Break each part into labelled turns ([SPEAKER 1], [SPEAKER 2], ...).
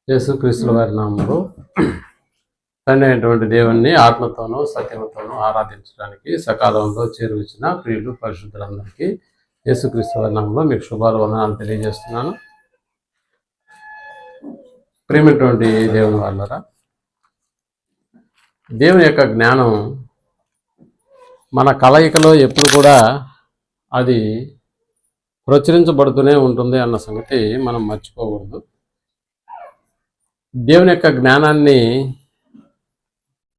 [SPEAKER 1] యేసుక్రీస్తుల వారి నామములో తండ్రి అయినటువంటి దేవుణ్ణి ఆత్మతోనూ సత్యముతోనూ ఆరాధించడానికి సకాలంలో చేరువచ్చిన ప్రియులు పరిశుద్ధులందరికీ యేసుక్రీస్తు వారి నామములో మీకు శుభాలు వందనాలు తెలియజేస్తున్నాను. ప్రియమైనటువంటి దేవుని వాళ్ళరా, దేవుని యొక్క జ్ఞానం మన కలయికలో ఎప్పుడు కూడా అది ప్రచురించబడుతూనే ఉంటుంది అన్న సంగతి మనం మర్చిపోకూడదు. దేవుని యొక్క జ్ఞానాన్ని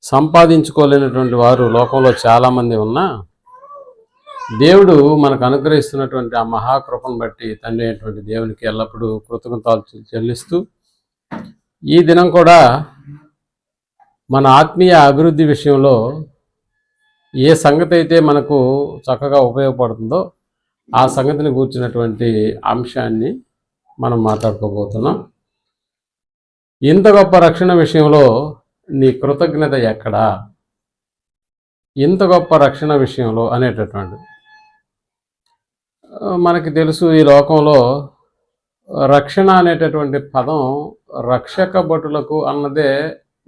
[SPEAKER 1] సంపాదించుకోలేనటువంటి వారు లోకంలో చాలామంది ఉన్నా, దేవుడు మనకు అనుగ్రహిస్తున్నటువంటి ఆ మహాకృపను బట్టి తండ్రి అయినటువంటి దేవునికి ఎల్లప్పుడూ కృతజ్ఞతలు చెల్లిస్తూ, ఈ దినం కూడా మన ఆత్మీయ అభివృద్ధి విషయంలో ఏ సంగతి అయితే మనకు చక్కగా ఉపయోగపడుతుందో ఆ సంగతిని కూర్చున్నటువంటి అంశాన్ని మనం మాట్లాడుకోబోతున్నాం. ఇంత గొప్ప రక్షణ విషయంలో నీ కృతజ్ఞత ఎక్కడా? ఇంత గొప్ప రక్షణ విషయంలో అనేటటువంటి మనకి తెలుసు, ఈ లోకంలో రక్షణ అనేటటువంటి పదం రక్షక భటులకు అన్నదే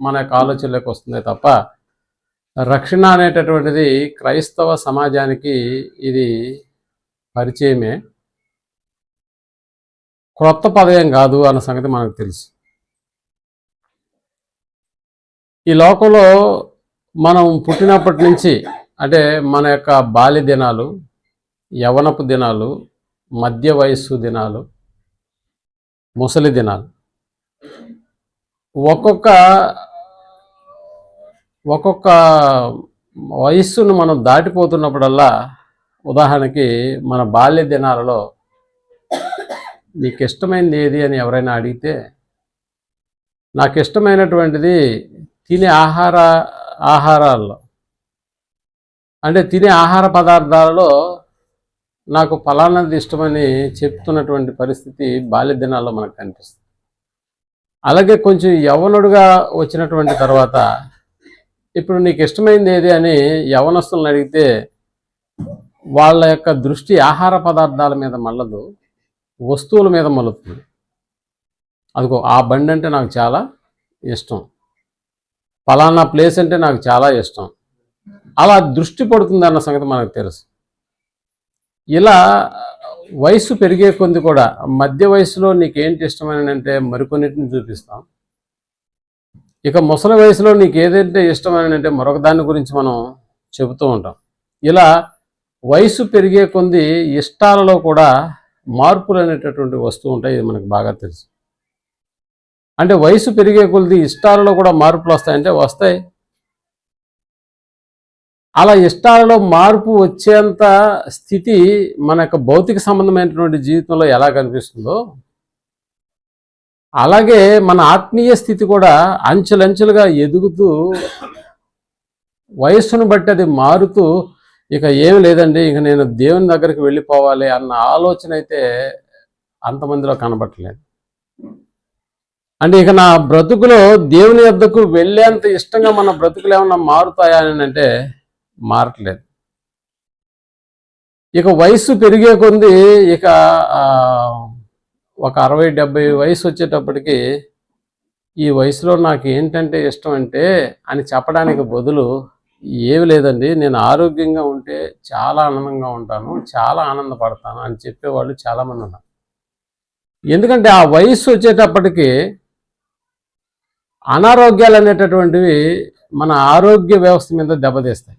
[SPEAKER 1] మన యొక్క ఆలోచనలోకి వస్తుంది తప్ప, రక్షణ అనేటటువంటిది క్రైస్తవ సమాజానికి ఇది పరిచయమే, క్రొత్త పదయం కాదు అన్న సంగతి మనకు తెలుసు. ఈ లోకంలో మనం పుట్టినప్పటి నుంచి, అంటే మన యొక్క బాల్య దినాలు, యవ్వనపు దినాలు, మధ్య వయస్సు దినాలు, ముసలి దినాలు, ఒక్కొక్క వయస్సును మనం దాటిపోతున్నప్పుడల్లా, ఉదాహరణకి మన బాల్య దినాలలో నీకు ఇష్టమైనది ఏది అని ఎవరైనా అడిగితే, నాకు ఇష్టమైనటువంటిది తినే ఆహారాల్లో, అంటే తినే ఆహార పదార్థాలలో నాకు ఫలానాది ఇష్టమని చెప్తున్నటువంటి పరిస్థితి బాల్య దినాల్లో మనకు కనిపిస్తుంది. అలాగే కొంచెం యవ్వనుడుగా వచ్చినటువంటి తర్వాత, ఇప్పుడు నీకు ఇష్టమైనది ఏది అని యవ్వనస్తులను అడిగితే వాళ్ళ యొక్క దృష్టి ఆహార పదార్థాల మీద మళ్ళదు, వస్తువుల మీద మలుతుంది. అదిగో ఆ బండి అంటే నాకు చాలా ఇష్టం, ఫలానా ప్లేస్ అంటే నాకు చాలా ఇష్టం, అలా దృష్టి పడుతుంది అన్న సంగతి మనకు తెలుసు. ఇలా వయసు పెరిగే కొద్ది కూడా మధ్య వయసులో నీకేంటి ఇష్టమని అంటే మరికొన్నిటిని చూపిస్తాం. ఇక ముసలి వయసులో నీకు ఏదంటే ఇష్టమని అంటే మరొక దాని గురించి మనం చెబుతూ ఉంటాం. ఇలా వయసు పెరిగే కొద్ది ఇష్టాలలో కూడా మార్పులు అనేటటువంటి వస్తువు ఉంటాయి, ఇది మనకు బాగా తెలుసు. అంటే వయసు పెరిగే కొద్ది ఇష్టాలలో కూడా మార్పులు వస్తాయంటే వస్తాయి. అలా ఇష్టాలలో మార్పు వచ్చేంత స్థితి మన యొక్క భౌతిక సంబంధమైనటువంటి జీవితంలో ఎలా కనిపిస్తుందో, అలాగే మన ఆత్మీయ స్థితి కూడా అంచెలంచెలుగా ఎదుగుతూ వయస్సును బట్టి అది మారుతూ, ఇక ఏమి లేదండి, ఇక నేను దేవుని దగ్గరికి వెళ్ళిపోవాలి అన్న ఆలోచన అయితే అంతమందిలో కనబట్టలేదు. అంటే ఇక నా బ్రతుకులో దేవుని వద్దకు వెళ్ళేంత ఇష్టంగా మన బ్రతుకులు ఏమన్నా మారుతాయా అని అంటే మారట్లేదు. ఇక వయసు పెరిగే కొద్ది, ఇక ఒక 60-70 వయసు వచ్చేటప్పటికి ఈ వయసులో నాకు ఏంటంటే ఇష్టం అంటే అని చెప్పడానికి బదులు, ఏమి లేదండి, నేను ఆరోగ్యంగా ఉంటే చాలా ఆనందంగా ఉంటాను, చాలా ఆనందపడతాను అని చెప్పేవాళ్ళు చాలామంది ఉన్నారు. ఎందుకంటే ఆ వయసు వచ్చేటప్పటికి అనారోగ్యాలు అనేటటువంటివి మన ఆరోగ్య వ్యవస్థ మీద దెబ్బతీస్తాయి.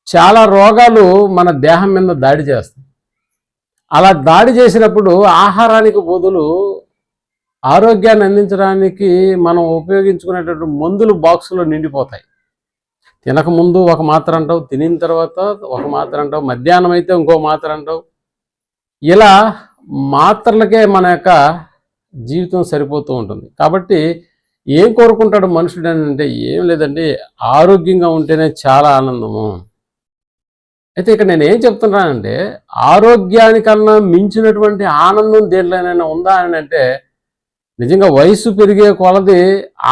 [SPEAKER 1] చాలా రోగాలు మన దేహం మీద దాడి చేస్తాయి. అలా దాడి చేసినప్పుడు ఆహారానికి బదులు ఆరోగ్యాన్ని అందించడానికి మనం ఉపయోగించుకునేటటువంటి మందులు బాక్సులో నిండిపోతాయి. తినకముందు ఒక మాత్ర అంటావు, తినిన తర్వాత ఒక మాత్ర అంటావు, మధ్యాహ్నం అయితే ఇంకో మాత్ర అంటావు. ఇలా మాత్రలకే మన యొక్క జీవితం సరిపోతూ ఉంటుంది. కాబట్టి ఏం కోరుకుంటాడు మనుషుడు అంటే, ఏం లేదండి, ఆరోగ్యంగా ఉంటేనే చాలా ఆనందము. అయితే ఇక్కడ నేను ఏం చెప్తున్నానంటే, ఆరోగ్యానికన్నా మించినటువంటి ఆనందం దేంట్లోనైనా ఉందా అని అంటే, నిజంగా వయసు పెరిగే కొలది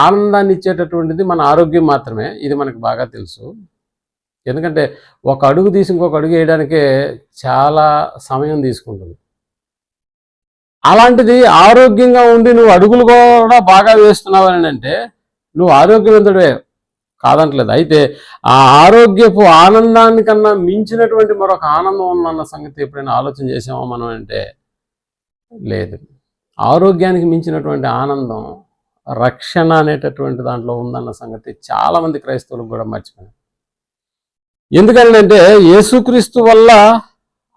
[SPEAKER 1] ఆనందాన్ని ఇచ్చేటటువంటిది మన ఆరోగ్యం మాత్రమే. ఇది మనకు బాగా తెలుసు. ఎందుకంటే ఒక అడుగు తీసి ఇంకొక అడుగు వేయడానికే చాలా సమయం తీసుకుంటుంది. అలాంటిది ఆరోగ్యంగా ఉండి నువ్వు అడుగులు కూడా బాగా వేస్తున్నావు అని అంటే నువ్వు ఆరోగ్యవంతుడే కాదంటలేదు. అయితే ఆ ఆరోగ్యపు ఆనందానికన్నా మించినటువంటి మరొక ఆనందం ఉందన్న సంగతి ఎప్పుడైనా ఆలోచన చేసామో మనం అంటే లేదు. ఆరోగ్యానికి మించినటువంటి ఆనందం రక్షణ అనేటటువంటి దాంట్లో ఉందన్న సంగతి చాలామంది క్రైస్తవులకు కూడా మర్చిపోయారు. ఎందుకంటే యేసుక్రీస్తు వల్ల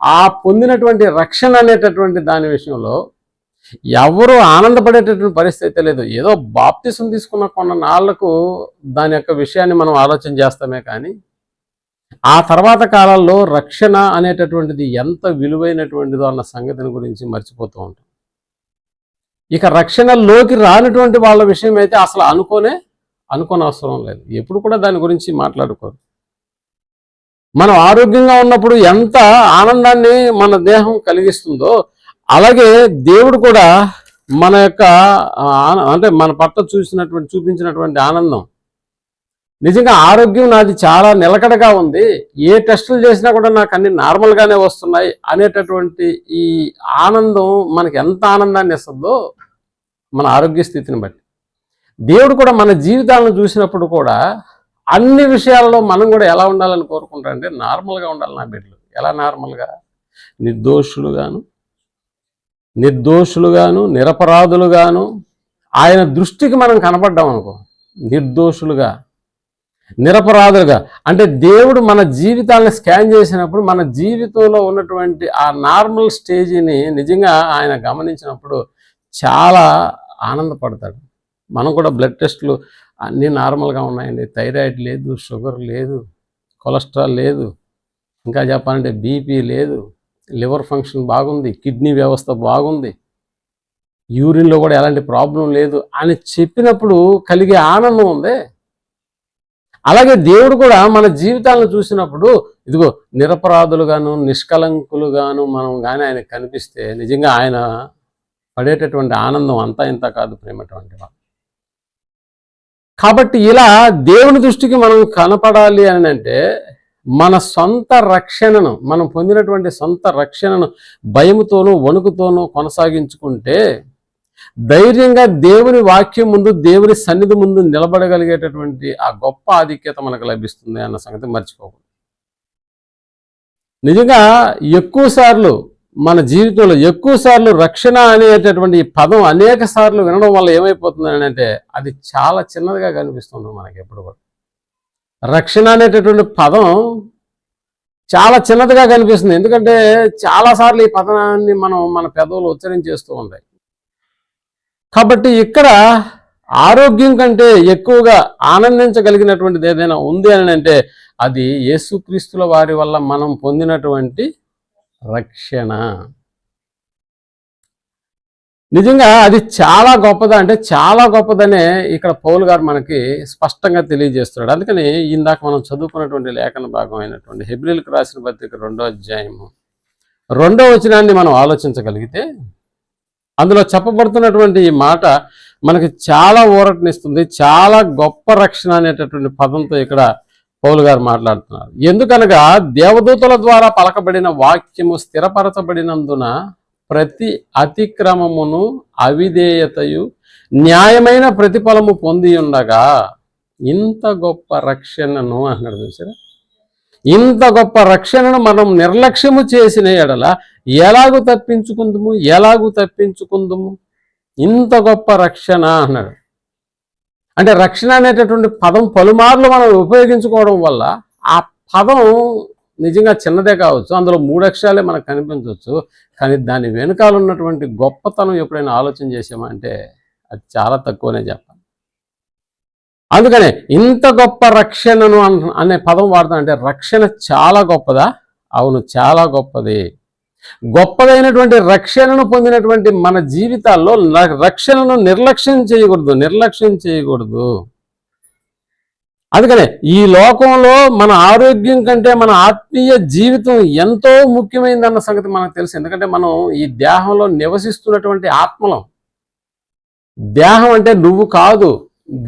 [SPEAKER 1] ఆ పొందినటువంటి రక్షణ అనేటటువంటి దాని విషయంలో ఎవరు ఆనందపడేటటువంటి పరిస్థితి లేదు. ఏదో బాప్తిసం తీసుకున్న కొన్న నాళ్లకు దాని యొక్క విషయాన్ని మనం ఆలోచన చేస్తామే కానీ ఆ తర్వాత కాలంలో రక్షణ అనేటటువంటిది ఎంత విలువైనటువంటిదో అన్న సంగతిని గురించి మర్చిపోతూ ఉంటాం. ఇక రక్షణలోకి రానటువంటి వాళ్ళ విషయం అయితే అసలు అనుకోని అవసరం లేదు. ఎప్పుడు కూడా దాని గురించి మాట్లాడుకోరు. మనం ఆరోగ్యంగా ఉన్నప్పుడు ఎంత ఆనందాన్ని మన దేహం కలిగిస్తుందో అలాగే దేవుడు కూడా మన యొక్క అంటే మన పట్ల చూపించినటువంటి ఆనందం నిజంగా ఆరోగ్యం నాది చాలా నిలకడగా ఉంది, ఏ టెస్టులు చేసినా కూడా నాకు అన్ని నార్మల్గానే వస్తున్నాయి అనేటటువంటి ఈ ఆనందం మనకి ఎంత ఆనందాన్ని ఇస్తుందో మన ఆరోగ్య స్థితిని బట్టి దేవుడు కూడా మన జీవితాలను చూసినప్పుడు కూడా అన్ని విషయాల్లో మనం కూడా ఎలా ఉండాలని కోరుకుంటారంటే నార్మల్గా ఉండాలి. నా బిడ్డలు ఎలా నార్మల్గా నిర్దోషులుగాను నిరపరాధులుగాను ఆయన దృష్టికి మనం కనపడ్డాం అనుకో, నిర్దోషులుగా నిరపరాధులుగా అంటే దేవుడు మన జీవితాలను స్కాన్ చేసినప్పుడు మన జీవితంలో ఉన్నటువంటి ఆ నార్మల్ స్టేజిని నిజంగా ఆయన గమనించినప్పుడు చాలా ఆనందపడతాడు. మనం కూడా బ్లడ్ టెస్టులు అన్నీ నార్మల్గా ఉన్నాయండి, థైరాయిడ్ లేదు, షుగర్ లేదు, కొలెస్ట్రాల్ లేదు, ఇంకా చెప్పాలంటే బీపీ లేదు, లివర్ ఫంక్షన్ బాగుంది, కిడ్నీ వ్యవస్థ బాగుంది, యూరిన్లో కూడా ఎలాంటి ప్రాబ్లం లేదు అని చెప్పినప్పుడు కలిగే ఆనందం ఉంది. అలాగే దేవుడు కూడా మన జీవితాలను చూసినప్పుడు ఇదిగో నిరపరాధులుగాను నిష్కలంకులుగాను మనం కానీ ఆయనకు కనిపిస్తే నిజంగా ఆయన పడేటటువంటి ఆనందం అంతా ఇంత కాదు ప్రేమటువంటి వాళ్ళు. కాబట్టి ఇలా దేవుని దృష్టికి మనం కనపడాలి అని అంటే మన సొంత రక్షణను మనం పొందినటువంటి సొంత రక్షణను భయముతోనూ వణుకుతోనూ కొనసాగించుకుంటే ధైర్యంగా దేవుని వాక్యం ముందు దేవుని సన్నిధి ముందు నిలబడగలిగేటటువంటి ఆ గొప్ప ఆధిక్యత మనకు లభిస్తుంది అన్న సంగతి మర్చిపోకూడదు. నిజంగా ఎక్కువసార్లు మన జీవితంలో ఎక్కువసార్లు రక్షణ అనేటటువంటి ఈ పదం అనేక సార్లు వినడం వల్ల ఏమైపోతుంది అని అంటే అది చాలా చిన్నదిగా కనిపిస్తుంది మనకి. ఎప్పుడు కూడా రక్షణ అనేటటువంటి పదం చాలా చిన్నదిగా కనిపిస్తుంది. ఎందుకంటే చాలాసార్లు ఈ పదాన్ని మన పెదవులు ఉచ్చరించేస్తూ ఉంటాయి. కాబట్టి ఇక్కడ ఆరోగ్యం కంటే ఎక్కువగా ఆనందించగలిగినటువంటిది ఏదైనా ఉంది అని అంటే అది యేసుక్రీస్తుల వారి వల్ల మనం పొందినటువంటి రక్షణ. నిజంగా అది చాలా గొప్పదా అంటే చాలా గొప్పదనే ఇక్కడ పౌలు గారు మనకి స్పష్టంగా తెలియజేస్తున్నాడు. అందుకని ఇందాక మనం చదువుకున్నటువంటి లేఖన భాగం అయినటువంటి హెబ్రీయులకు రాసిన పత్రిక 2వ అధ్యాయము 2వ వచనాన్ని మనం ఆలోచించగలిగితే అందులో చెప్పబడుతున్నటువంటి ఈ మాట మనకి చాలా ఊరటనిస్తుంది. చాలా గొప్ప రక్షణ అనేటటువంటి పదంతో ఇక్కడ పౌలు గారు మాట్లాడుతున్నారు. ఎందుకనగా దేవదూతల ద్వారా పలకబడిన వాక్యము స్థిరపరచబడినందున ప్రతి అతిక్రమమును అవిధేయతయు న్యాయమైన ప్రతిఫలము పొంది ఉండగా ఇంత గొప్ప రక్షణను అన్నాడు. చూసారా, ఇంత గొప్ప రక్షణను మనం నిర్లక్ష్యము చేసిన ఎడల ఎలాగూ తప్పించుకుందుము ఇంత గొప్ప రక్షణ అన్నాడు. అంటే రక్షణ అనేటటువంటి పదం పలుమార్లు మనం ఉపయోగించుకోవడం వల్ల ఆ పదం నిజంగా చిన్నదే కావచ్చు, అందులో 3 అక్షరాలే మనకు కనిపించవచ్చు, కానీ దాని వెనుకాల ఉన్నటువంటి గొప్పతనం ఎప్పుడైనా ఆలోచన చేసామంటే అది చాలా తక్కువనే చెప్పాలి. అందుకనే ఇంత గొప్ప రక్షణను అనే పదం వాడతాం. అంటే రక్షణ చాలా గొప్పదా? అవును, చాలా గొప్పది. గొప్పదైనటువంటి రక్షణను పొందినటువంటి మన జీవితాల్లో రక్షణను నిర్లక్ష్యం చేయకూడదు. అందుకనే ఈ లోకంలో మన ఆరోగ్యం కంటే మన ఆత్మీయ జీవితం ఎంతో ముఖ్యమైనదన్న సంగతి మనకు తెలుసు. ఎందుకంటే మనం ఈ దేహంలో నివసిస్తున్నటువంటి ఆత్మలం. దేహం అంటే నువ్వు కాదు,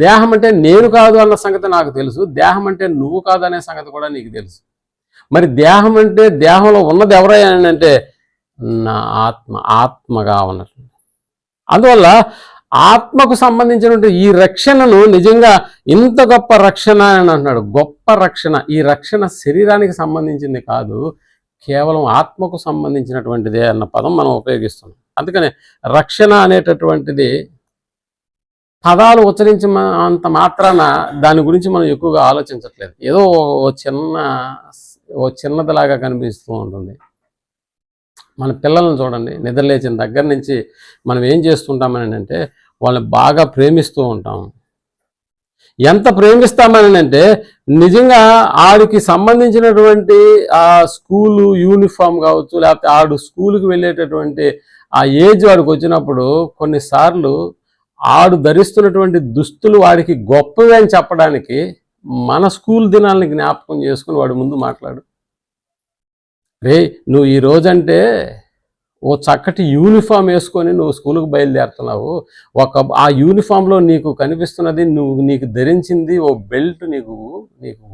[SPEAKER 1] దేహం అంటే నేను కాదు అన్న సంగతి నాకు తెలుసు. దేహం అంటే నువ్వు కాదు అనే సంగతి కూడా నీకు తెలుసు. మరి దేహం అంటే దేహంలో ఉన్నది ఎవరై అంటే నా ఆత్మగా ఉన్నట్లు. అందువల్ల ఆత్మకు సంబంధించినటువంటి ఈ రక్షణను నిజంగా ఇంత గొప్ప రక్షణ అని అంటున్నాడు. గొప్ప రక్షణ. ఈ రక్షణ శరీరానికి సంబంధించింది కాదు, కేవలం ఆత్మకు సంబంధించినటువంటిదే అన్న పదం మనం ఉపయోగిస్తున్నాం. అందుకనే రక్షణ అనేటటువంటిది పదాలు ఉచ్చరించ అంత మాత్రాన దాని గురించి మనం ఎక్కువగా ఆలోచించట్లేదు. ఏదో చిన్నదిలాగా కనిపిస్తూ ఉంటుంది. మన పిల్లలను చూడండి, నిద్రలేచిన దగ్గర నుంచి మనం ఏం చేస్తుంటామని అంటే వాళ్ళని బాగా ప్రేమిస్తూ ఉంటాం. ఎంత ప్రేమిస్తామని అంటే నిజంగా ఆడికి సంబంధించినటువంటి ఆ స్కూలు యూనిఫామ్ కావచ్చు, లేకపోతే ఆడు స్కూల్కి వెళ్ళేటటువంటి ఆ ఏజ్ వాడికి వచ్చినప్పుడు కొన్నిసార్లు ఆడు ధరిస్తున్నటువంటి దుస్తులు వాడికి గొప్పవి అని చెప్పడానికి మన స్కూల్ దినాలని జ్ఞాపకం చేసుకుని వాడి ముందు మాట్లాడు. రే, నువ్వు ఈ రోజంటే ఓ చక్కటి యూనిఫామ్ వేసుకొని నువ్వు స్కూల్కి బయలుదేరుతున్నావు. ఆ యూనిఫామ్లో నీకు కనిపిస్తున్నది, నీకు ధరించింది ఓ బెల్ట్, నీకు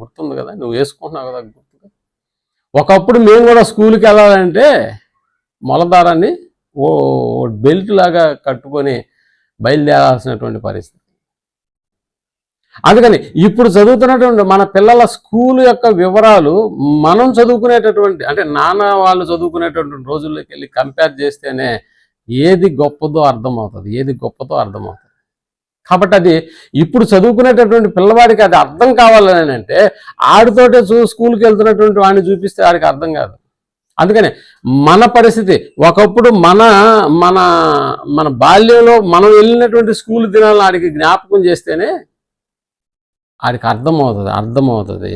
[SPEAKER 1] గుర్తుంది కదా, నువ్వు వేసుకుంటున్నావు కదా గుర్తుగా. ఒకప్పుడు మేము కూడా స్కూల్కి వెళ్ళాలంటే మొలదారాన్ని ఓ బెల్ట్ లాగా కట్టుకొని బయలుదేరాల్సినటువంటి పరిస్థితి. అందుకని ఇప్పుడు చదువుతున్నటువంటి మన పిల్లల స్కూల్ యొక్క వివరాలు మనం చదువుకునేటటువంటి, అంటే నాన్న వాళ్ళు చదువుకునేటువంటి రోజుల్లోకి వెళ్ళి కంపేర్ చేస్తేనే ఏది గొప్పదో అర్థమవుతుంది. కాబట్టి అది ఇప్పుడు చదువుకునేటటువంటి పిల్లవాడికి అది అర్థం కావాలని అంటే ఆడితోటే స్కూల్కి వెళ్తున్నటువంటి వాడిని చూపిస్తే ఆడికి అర్థం కాదు. అందుకనే మన పరిస్థితి ఒకప్పుడు మన మన మన బాల్యంలో మనం వెళ్ళినటువంటి స్కూల్ దినాలను ఆడికి జ్ఞాపకం చేస్తేనే ఆడికి అర్థమవుతుంది.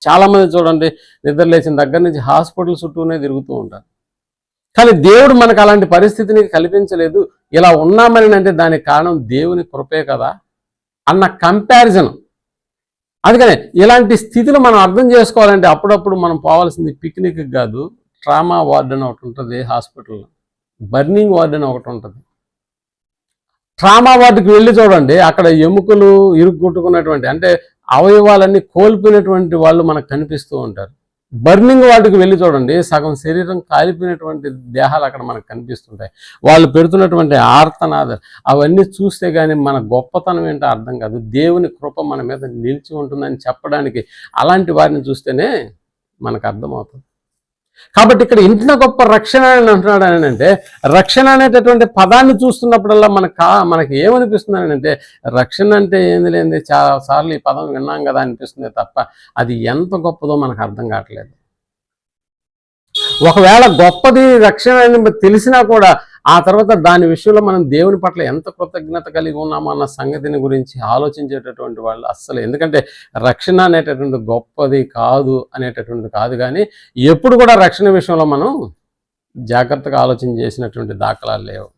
[SPEAKER 1] చాలామంది చూడండి, నిద్రలేచిన దగ్గర నుంచి హాస్పిటల్ చుట్టూనే తిరుగుతూ ఉంటారు. కానీ దేవుడు మనకు అలాంటి పరిస్థితిని కల్పించలేదు. ఇలా ఉన్నామని అంటే దానికి కారణం దేవుని కృపే కదా అన్న కంపారిజన్. అందుకనే ఇలాంటి స్థితిలో మనం అర్థం చేసుకోవాలంటే అప్పుడప్పుడు మనం పోవాల్సింది పిక్నిక్ కాదు, ట్రామా వార్డ్ అని ఒకటి ఉంటుంది హాస్పిటల్లో, బర్నింగ్ వార్డ్ అని ఒకటి ఉంటుంది. ట్రామా వార్డుకి వెళ్ళి చూడండి, అక్కడ ఎముకలు ఇరుక్కొట్టుకున్నటువంటి, అంటే అవయవాలన్నీ కోల్పోయినటువంటి వాళ్ళు మనకు కనిపిస్తూ ఉంటారు. బర్నింగ్ వార్డుకి వెళ్ళి చూడండి, సగం శరీరం కాలిపోయినటువంటి దేహాలు అక్కడ మనకు కనిపిస్తుంటాయి. వాళ్ళు పెడుతున్నటువంటి ఆర్తనాదాలు అవన్నీ చూస్తే కానీ మన గొప్పతనం ఏంటో అర్థం కాదు. దేవుని కృప మన మీద నిలిచి ఉంటుందని చెప్పడానికి అలాంటి వారిని చూస్తేనే మనకు అర్థమవుతుంది. కాబట్టి ఇక్కడ ఇంత గొప్ప రక్షణ అని అంటున్నాడు అని అంటే, రక్షణ అనేటటువంటి పదాన్ని చూస్తున్నప్పుడల్లా మనకి ఏమనిపిస్తుంది అని అంటే, రక్షణ అంటే ఏంది లేని చాలాసార్లు ఈ పదం విన్నాం కదా అనిపిస్తుంది తప్ప అది ఎంత గొప్పదో మనకు అర్థం కావట్లేదు. ఒకవేళ గొప్పది రక్షణ అని తెలిసినా కూడా ఆ తర్వాత దాని విషయంలో మనం దేవుని పట్ల ఎంత కృతజ్ఞత కలిగి ఉన్నామో అన్న సంగతిని గురించి ఆలోచించేటటువంటి వాళ్ళు అస్సలు. ఎందుకంటే రక్షణ అనేటటువంటి గొప్పది కాదు అనేటటువంటిది కాదు, కానీ ఎప్పుడు కూడా రక్షణ విషయంలో మనం జాగ్రత్తగా ఆలోచన చేసినటువంటి దాఖలాలు లేవు.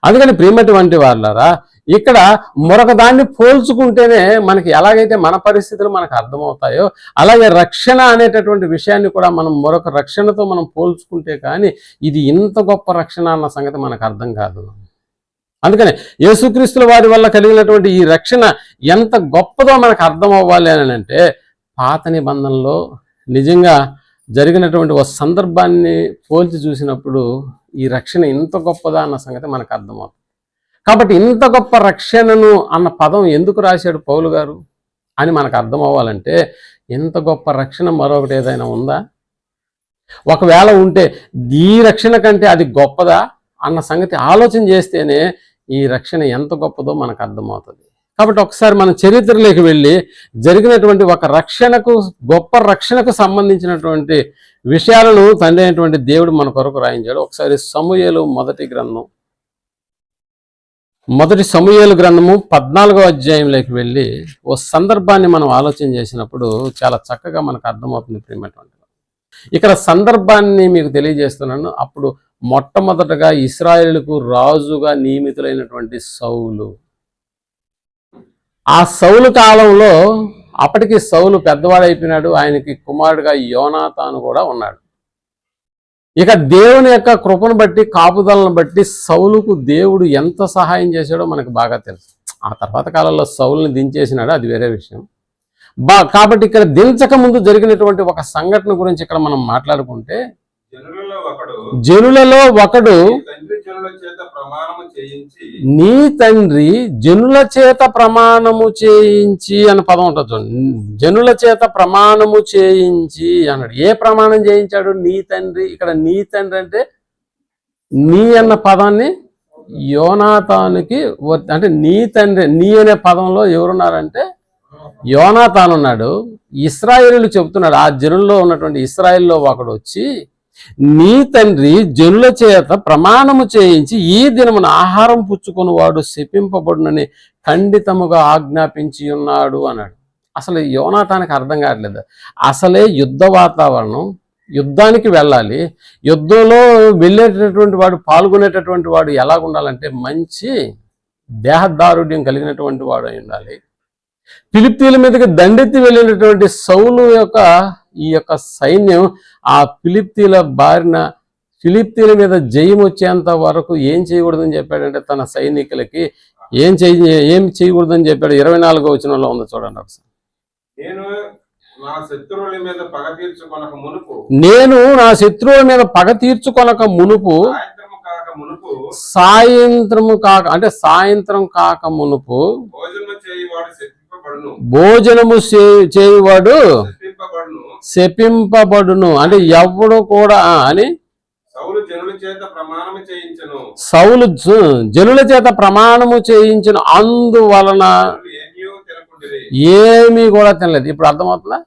[SPEAKER 1] అందుకని ప్రియమైనటువంటి వాళ్ళారా, ఇక్కడ మరొక దాన్ని పోల్చుకుంటేనే మనకి ఎలాగైతే మన పరిస్థితులు మనకు అర్థమవుతాయో అలాగే రక్షణ అనేటటువంటి విషయాన్ని కూడా మనం మరొక రక్షణతో మనం పోల్చుకుంటే కానీ ఇది ఇంత గొప్ప రక్షణ అన్న సంగతి మనకు అర్థం కాదు. అందుకనే యేసుక్రీస్తుల వారి వల్ల కలిగినటువంటి ఈ రక్షణ ఎంత గొప్పదో మనకు అర్థం అవ్వాలి అని అంటే, పాత నిబంధనలో నిజంగా జరిగినటువంటి ఒక సందర్భాన్ని పోల్చి చూసినప్పుడు ఈ రక్షణ ఇంత గొప్పదా అన్న సంగతి మనకు అర్థమవుతుంది. కాబట్టి ఇంత గొప్ప రక్షణను అన్న పదం ఎందుకు రాశాడు పౌలు గారు అని మనకు అర్థం అవ్వాలంటే, ఇంత గొప్ప రక్షణ మరొకటి ఏదైనా ఉందా? ఒకవేళ ఉంటే ఈ రక్షణ కంటే అది గొప్పదా అన్న సంగతి ఆలోచన చేస్తేనే ఈ రక్షణ ఎంత గొప్పదో మనకు అర్థమవుతుంది. కాబట్టి ఒకసారి మన చరిత్రలోకి వెళ్ళి జరిగినటువంటి ఒక రక్షణకు, గొప్ప రక్షణకు సంబంధించినటువంటి విషయాలను తండ్రి అయినటువంటి దేవుడు మన కొరకు రాయించాడు. ఒకసారి సమూయేలు మొదటి సమూయేలు గ్రంథము 14వ అధ్యాయంలోకి వెళ్ళి ఓ సందర్భాన్ని మనం ఆలోచన చేసినప్పుడు చాలా చక్కగా మనకు అర్థమవుతుంది ప్రియమైనటువంటి. ఇక్కడ సందర్భాన్ని మీకు తెలియజేస్తున్నాను. అప్పుడు మొట్టమొదటగా ఇశ్రాయేలుకు రాజుగా నియమితులైనటువంటి సౌలు, ఆ సౌలు కాలంలో అప్పటికి సౌలు పెద్దవాడైపోయినాడు, ఆయనకి కుమారుడుగా యోనాతాను కూడా ఉన్నాడు. ఇక దేవుని యొక్క కృపను బట్టి, కాపుదలను బట్టి సౌలుకు దేవుడు ఎంత సహాయం చేశాడో మనకు బాగా తెలుసు. ఆ తర్వాత కాలంలో సౌలుని దించేసినాడు, అది వేరే విషయం. కాబట్టి ఇక్కడ దించక ముందు జరిగినటువంటి ఒక సంఘటన గురించి ఇక్కడ మనం మాట్లాడుకుంటే,
[SPEAKER 2] జనులలో
[SPEAKER 1] జనులలో ఒకడు నీ తండ్రి జనుల చేత ప్రమాణము చేయించి అన్న పదం ఉంటుంది చూడండి. జనుల చేత ప్రమాణము చేయించి అన్నాడు. ఏ ప్రమాణం చేయించాడు? నీ తండ్రి. ఇక్కడ నీ తండ్రి అంటే నీ అన్న పదాన్ని యోనాతానుకి అంటే నీ తండ్రి. నీ అనే పదంలో ఎవరున్నారంటే యోనాతాను ఉన్నాడు. ఇశ్రాయేలు చెబుతున్నాడు, ఆ జనుల్లో ఉన్నటువంటి ఇశ్రాయేల్లో ఒకడు వచ్చి నీ తండ్రి జనుల చేత ప్రమాణము చేయించి ఈ దినమున ఆహారం పుచ్చుకొని వాడు శపింపబడునని ఖండితముగా ఆజ్ఞాపించి ఉన్నాడు అన్నాడు. అసలు యోనాతానికి అర్థం కావట్లేదు. అసలే యుద్ధ వాతావరణం, యుద్ధానికి వెళ్ళాలి. యుద్ధంలో వెళ్ళేటటువంటి వాడు, పాల్గొనేటటువంటి వాడు ఎలాగుండాలంటే మంచి దేహదారుఢ్యం కలిగినటువంటి వాడు అయి ఉండాలి. ఫిలిప్తీల మీదకి దండెత్తి వెళ్ళినటువంటి సౌలు యొక్క ఈ యొక్క సైన్యం ఆ ఫిలిప్తీల మీద జయం వచ్చేంత వరకు ఏం చేయకూడదని చెప్పాడంటే తన సైనికులకి ఏం చేయకూడదని చెప్పాడు. 24వ వచనంలో ఉంది చూడండి ఒకసారి. నేను నా శత్రువుల మీద పగ తీర్చుకొనక మునుపు సాయంత్రం కాక మునుపు భోజనము చేయువాడు శపింపబడును. అంటే ఎవడు కూడా అని సౌలు జనుల చేత ప్రమాణము చేయించను, అందువలన ఏమీ కూడా తినలేదు. ఇప్పుడు అర్థమవుతుందా?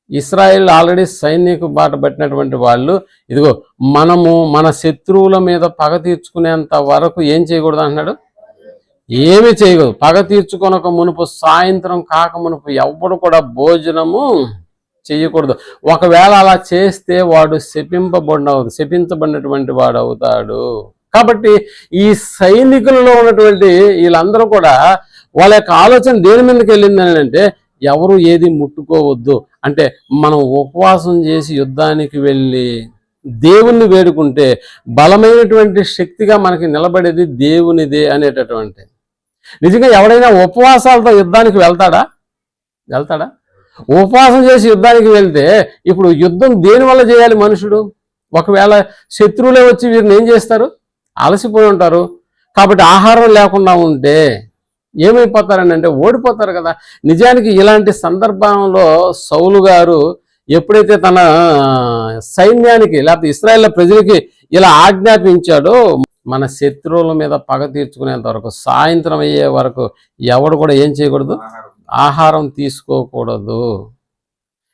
[SPEAKER 1] ఇశ్రాయేల్ ఆల్రెడీ సైనికు బాట పట్టినటువంటి వాళ్ళు, ఇదిగో మనము మన శత్రువుల మీద పగ తీర్చుకునేంత వరకు ఏం చేయకూడదు అంటున్నాడు. ఏమి చేయకూడదు. పగ తీర్చుకొనక మునుపు సాయంత్రం కాక మునుపు ఎవ్వడు కూడా భోజనము చెయ్యకూడదు. ఒకవేళ అలా చేస్తే వాడు శపించబడినటువంటి వాడు అవుతాడు. కాబట్టి ఈ సైనికులలో ఉన్నటువంటి వీళ్ళందరూ కూడా వాళ్ళ యొక్క ఆలోచన దేని మీదకి వెళ్ళిందని అంటే ఎవరు ఏది ముట్టుకోవద్దు. అంటే మనం ఉపవాసం చేసి యుద్ధానికి వెళ్ళి దేవుణ్ణి వేడుకుంటే బలమైనటువంటి శక్తిగా మనకి నిలబడేది దేవునిదే అనేటటువంటి. నిజంగా ఎవడైనా ఉపవాసాలతో యుద్ధానికి వెళ్తాడా? ఉపవాసం చేసి యుద్ధానికి వెళ్తే ఇప్పుడు యుద్ధం దేనివల్ల చేయాలి మనుషుడు? ఒకవేళ శత్రువులే వచ్చి వీరిని ఏం చేస్తారు? అలసిపోయి ఉంటారు. కాబట్టి ఆహారం లేకుండా ఉంటే ఏమైపోతారని అంటే ఓడిపోతారు కదా. నిజానికి ఇలాంటి సందర్భంలో సౌలు గారు ఎప్పుడైతే తన సైన్యానికి లేకపోతే ఇశ్రాయేల్ ప్రజలకి ఇలా ఆజ్ఞాపించాడో, మన శత్రువుల మీద పగ తీర్చుకునేంత వరకు సాయంత్రం అయ్యే వరకు ఎవడు కూడా ఏం చేయకూడదు? ఆహారం తీసుకోకూడదు.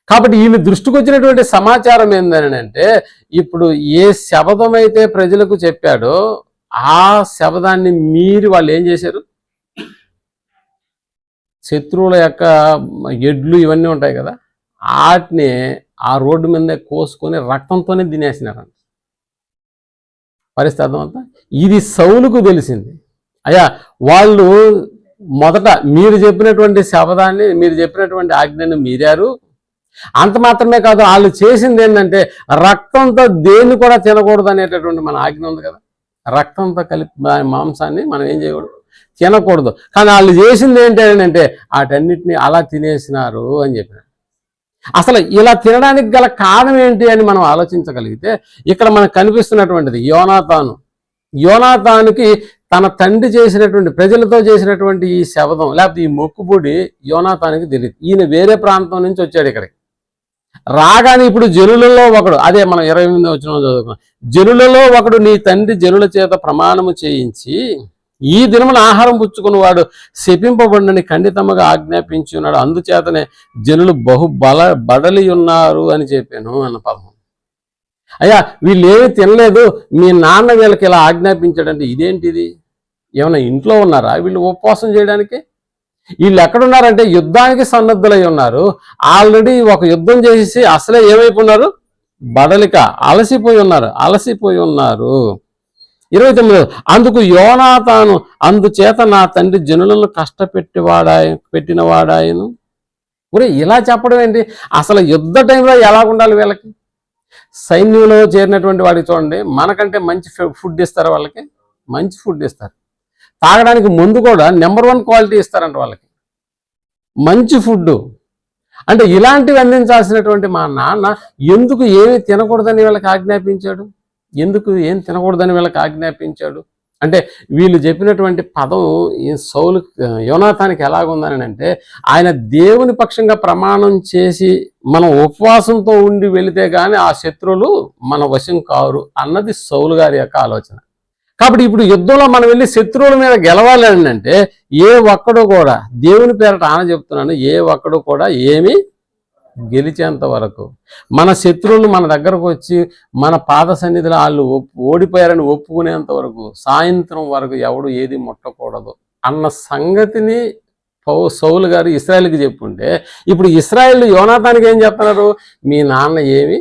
[SPEAKER 1] కాబట్టి ఈయన దృష్టికి వచ్చినటువంటి సమాచారం ఏందని అంటే ఇప్పుడు ఏ శబదం అయితే ప్రజలకు చెప్పాడో ఆ శబదాన్ని మీరి వాళ్ళు ఏం చేశారు? శత్రువుల యొక్క ఎడ్లు ఇవన్నీ ఉంటాయి కదా, వాటిని ఆ రోడ్డు మీద కోసుకొని రక్తంతోనే తినేసినారంట. పరిస్థితి అర్థమంతా. ఇది సౌలుకు తెలిసింది. అయ్యా వాళ్ళు మొదట మీరు చెప్పినటువంటి శబదాన్ని, మీరు చెప్పినటువంటి ఆజ్ఞను మీరారు. అంత మాత్రమే కాదు, వాళ్ళు చేసింది ఏంటంటే రక్తంతో దేన్ని కూడా తినకూడదు అనేటటువంటి మన ఆజ్ఞ ఉంది కదా. రక్తంతో కలిపి మాంసాన్ని మనం ఏం చేయకూడదు, తినకూడదు. కానీ వాళ్ళు చేసింది ఏంటంటే వాటన్నిటిని అలా తినేసినారు అని చెప్పినారు. అసలు ఇలా తినడానికి గల కారణం ఏంటి అని మనం ఆలోచించగలిగితే ఇక్కడ మనకు కనిపిస్తున్నటువంటిది యోనాతానుకి తన తండ్రి చేసినటువంటి ప్రజలతో చేసినటువంటి ఈ శబదం లేకపోతే ఈ మొక్కుబడి యోనాతానికి తెలియదు. ఈయన వేరే ప్రాంతం నుంచి వచ్చాడు ఇక్కడికి. రాగానే ఇప్పుడు జనులలో ఒకడు, అదే మనం 28వ వచనంలో చదువుకున్నాం, జనులలో ఒకడు నీ తండ్రి జనుల చేత ప్రమాణము చేయించి ఈ దినమున ఆహారం పుచ్చుకుని వాడు శపింపబడినని ఖండితముగా ఆజ్ఞాపించి ఉన్నాడు, అందుచేతనే జనులు బడలి ఉన్నారు అని చెప్పాను అన్న పదం. అయ్యా వీళ్ళు ఏమీ తినలేదు, మీ నాన్న వీళ్ళకి ఇలా ఆజ్ఞాపించాడంటే ఇదేంటిది? ఏమైనా ఇంట్లో ఉన్నారా వీళ్ళు ఉపవాసం చేయడానికి? వీళ్ళు ఎక్కడున్నారంటే యుద్ధానికి సన్నద్ధులై ఉన్నారు. ఆల్రెడీ ఒక యుద్ధం చేసేసి అసలే ఏమైపోయినారు? బడలిక, అలసిపోయి ఉన్నారు. 29 అందుకు యోనాతాను అందుచేత నా తండ్రి జనులను పెట్టినవాడాయను. ఒరే ఇలా చెప్పడం ఏంటి? అసలు యుద్ధ టైంలో ఎలా ఉండాలి వీళ్ళకి? సైన్యంలో చేరినటువంటి వాడికి చూడండి, మనకంటే మంచి ఫుడ్ ఇస్తారు వాళ్ళకి, మంచి ఫుడ్ ఇస్తారు. తాగడానికి ముందు కూడా నెంబర్ 1 క్వాలిటీ ఇస్తారంట వాళ్ళకి, మంచి ఫుడ్. అంటే ఇలాంటివి అందించాల్సినటువంటి మా నాన్న ఎందుకు ఏమీ తినకూడదని వీళ్ళకి ఆజ్ఞాపించాడు? ఎందుకు ఏం తినకూడదని వీళ్ళకి ఆజ్ఞాపించాడు అంటే వీళ్ళు చెప్పినటువంటి పదం ఈ సౌలు యోనాతానికి ఎలాగుందని అంటే ఆయన దేవుని పక్షంగా ప్రమాణం చేసి మనం ఉపవాసంతో ఉండి వెళితే కానీ ఆ శత్రువులు మన వశం కారు అన్నది సౌలు గారి యొక్క ఆలోచన. కాబట్టి ఇప్పుడు యుద్ధంలో మనం వెళ్ళి శత్రువుల మీద గెలవాలి అని అంటే ఏ ఒక్కడు కూడా దేవుని పేరట ఆన చెప్తున్నాను, ఏ ఒక్కడు కూడా ఏమీ గెలిచేంత వరకు మన శత్రువులు మన దగ్గరకు వచ్చి మన పాద సన్నిధిలో వాళ్ళు ఓడిపోయారని ఒప్పుకునేంత వరకు సాయంత్రం వరకు ఎవడు ఏది ముట్టకూడదు అన్న సంగతిని సౌలు గారు ఇశ్రాయేలుకి చెప్పుంటే ఇప్పుడు ఇశ్రాయేలు యోనాతానికి ఏం చెప్తున్నారు, మీ నాన్న ఏమి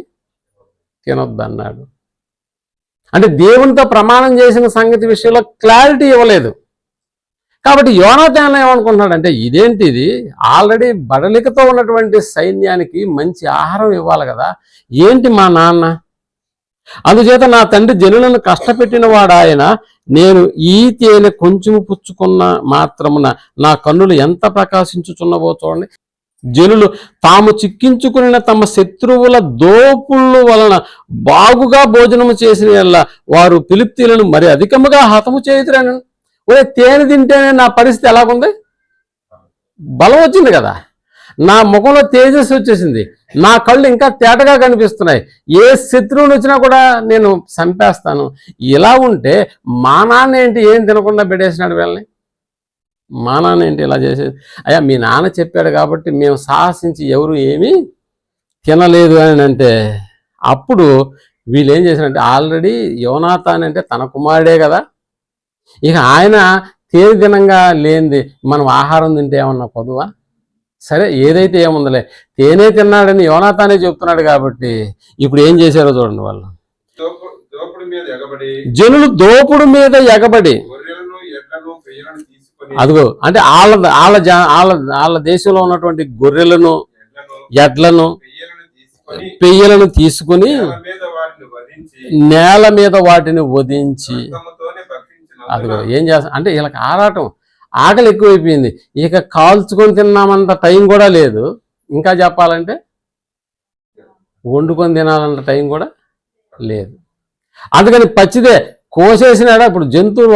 [SPEAKER 1] తినొద్దు అన్నాడు. అంటే దేవునితో ప్రమాణం చేసిన సంగతి విషయంలో క్లారిటీ ఇవ్వలేదు. కాబట్టి యోనాతాన్ ఏమనుకుంటున్నాడంటే ఇదేంటిది, ఆల్రెడీ బడలికతో ఉన్నటువంటి సైన్యానికి మంచి ఆహారం ఇవ్వాలి కదా, ఏంటి మా నాన్న, అందుచేత నా తండ్రి జనులను కష్టపెట్టిన వాడు ఆయన, నేను ఈ తేనె కొంచెం పుచ్చుకున్న మాత్రమున నా కన్నులు ఎంత ప్రకాశించుచున్నవో చూడండి. జనులు తాము చిక్కించుకున్న తమ శత్రువుల దోపుళ్ళ వలన బాగుగా భోజనము చేసిన వారు ఫిలిష్తీయులను మరి అధికముగా హతము చేయుదురని. ఒరే తేనె తింటేనే నా పరిస్థితి ఎలాగుంది, బలం వచ్చింది కదా, నా ముఖంలో తేజస్సు వచ్చేసింది, నా కళ్ళు ఇంకా తేటగా కనిపిస్తున్నాయి, ఏ శత్రువుని వచ్చినా కూడా నేను చంపేస్తాను. ఇలా ఉంటే మా నాన్న ఏంటి ఏం తినకుండా పెట్టేసినాడు వీళ్ళని, మా నాన్న ఏంటి ఇలా చేసేది, అయ్యా మీ నాన్న చెప్పాడు కాబట్టి మేము సాహసించి ఎవరు ఏమీ తినలేదు అని అంటే అప్పుడు వీళ్ళు ఏం చేశారంటే ఆల్రెడీ యోనాతాన్ అంటే తన కుమారుడే కదా, ఇక ఆయన తేనె దినంగా లేనిది మనం ఆహారం తింటే ఏమన్నా పొదువా, సరే ఏదైతే ఏముందలే తేనె తిన్నాడని యోనాతానే చెప్తున్నాడు కాబట్టి ఇప్పుడు ఏం చేశారో చూడండి, వాళ్ళు జనులు దోపుడు మీద ఎగబడి అదిగో అంటే వాళ్ళ దేశంలో ఉన్నటువంటి గొర్రెలను ఎడ్లను పెయ్యలను తీసుకుని నేల మీద వాటిని వధించి అదిగో ఏం చేస్తా అంటే వీళ్ళకి ఆరాటం, ఆకలి ఎక్కువైపోయింది, ఇక కాల్చుకొని తిన్నామంత టైం కూడా లేదు, ఇంకా చెప్పాలంటే వండుకొని తినాలంత టైం కూడా లేదు. అందుకని పచ్చిదే కోసేసినాడా, ఇప్పుడు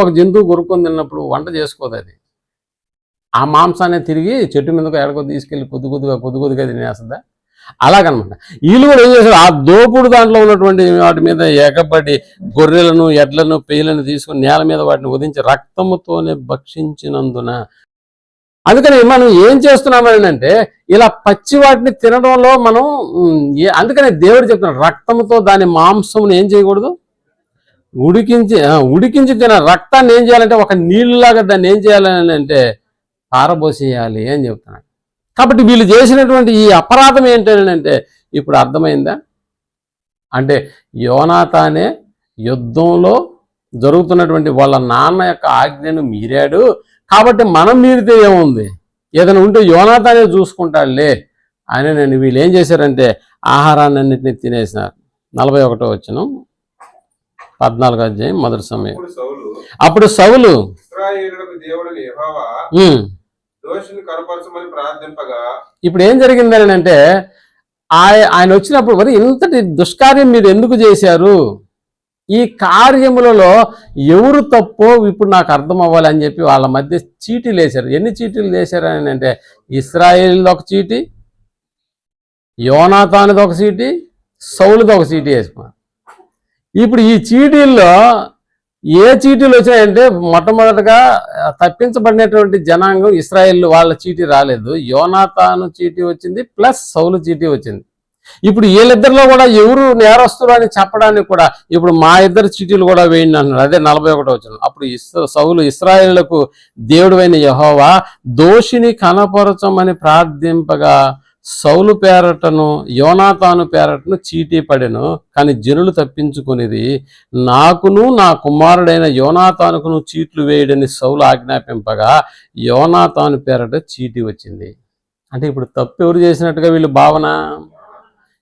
[SPEAKER 1] ఒక జంతువు కొరుక్కొని తిన్నప్పుడు వంట చేసుకోదు, అది ఆ మాంసాన్ని తిరిగి చెట్టు మీదకు ఎడకో తీసుకెళ్ళి కొద్దిగా తినేస్తుందా, అలాగనమాట. వీళ్ళు కూడా ఏం చేశారు, ఆ దోపుడు దాంట్లో ఉన్నటువంటి వాటి మీద ఎగబడి గొర్రెలను ఎడ్లను పేలను తీసుకుని నేల మీద వాటిని వధించి రక్తముతోనే భక్షించినందున. అందుకని మనం ఏం చేస్తున్నామని అంటే ఇలా పచ్చి వాటిని తినడంలో మనం అందుకనే దేవుడు చెప్తున్నాడు రక్తంతో దాని మాంసమును ఏం చేయకూడదు, ఉడికించి తిన. రక్తాన్ని ఏం చేయాలంటే ఒక నీళ్ళలాగా దాన్ని ఏం చేయాలని అంటే పారబోసేయాలి అని చెప్తున్నాడు. కాబట్టి వీళ్ళు చేసినటువంటి ఈ అపరాధం ఏంటంటే ఇప్పుడు అర్థమైందా, అంటే యోనాతానే యుద్ధంలో జరుగుతున్నటువంటి వాళ్ళ నాన్న యొక్క ఆజ్ఞను మీరాడు కాబట్టి మనం మీరితే ఏముంది, ఏదైనా ఉంటే యోనాతానే చూసుకుంటాడులే అని నేను వీళ్ళు ఏం చేశారంటే ఆహారాన్ని అన్నింటినీ తినేసినారు. 41వ వచనం 14వ అధ్యాయం మొదటి సమయం. అప్పుడు సౌలు ఇప్పుడు ఏం జరిగిందని అంటే ఆయన వచ్చినప్పుడు మరి ఇంతటి దుష్కార్యం మీరు ఎందుకు చేశారు, ఈ కార్యములలో ఎవరు తప్పో ఇప్పుడు నాకు అర్థం అవ్వాలి అని చెప్పి వాళ్ళ మధ్య చీటీలు వేశారు. ఎన్ని చీటీలు వేశారు అని అంటే ఇశ్రాయేలుది ఒక చీటీ, యోనాతానుది ఒక చీటీ, సౌలుది ఒక చీటీ వేసుకున్నారు. ఇప్పుడు ఈ చీటీల్లో ఏ చీటీలు వచ్చాయంటే మొట్టమొదటిగా తప్పించబడినటువంటి జనాంగం ఇశ్రాయేల్ వాళ్ళ చీటీ రాలేదు, యోనాతాను చీటీ వచ్చింది ప్లస్ సౌలు చీటీ వచ్చింది. ఇప్పుడు వీళ్ళిద్దరిలో కూడా ఎవరు నేరస్తులు అని చెప్పడానికి కూడా ఇప్పుడు మా ఇద్దరు చీటీలు కూడా వేయండి అన్నాడు. అదే 41వ వచనం. అప్పుడు సౌలు ఇశ్రాయేలుకు దేవుడైన యెహోవా దోషిని కనపరచమని ప్రార్థింపగా సౌలు పేరటను యోనాతాను పేరటను చీటీ పడెను, కానీ జనులు తప్పించుకునేది నాకును నా కుమారుడైన యోనాతానుకును చీట్లు వేయడని సౌలు ఆజ్ఞాపింపగా యోనాతాను పేరట చీటీ వచ్చింది. అంటే ఇప్పుడు తప్పు ఎవరు చేసినట్టుగా వీళ్ళు భావన,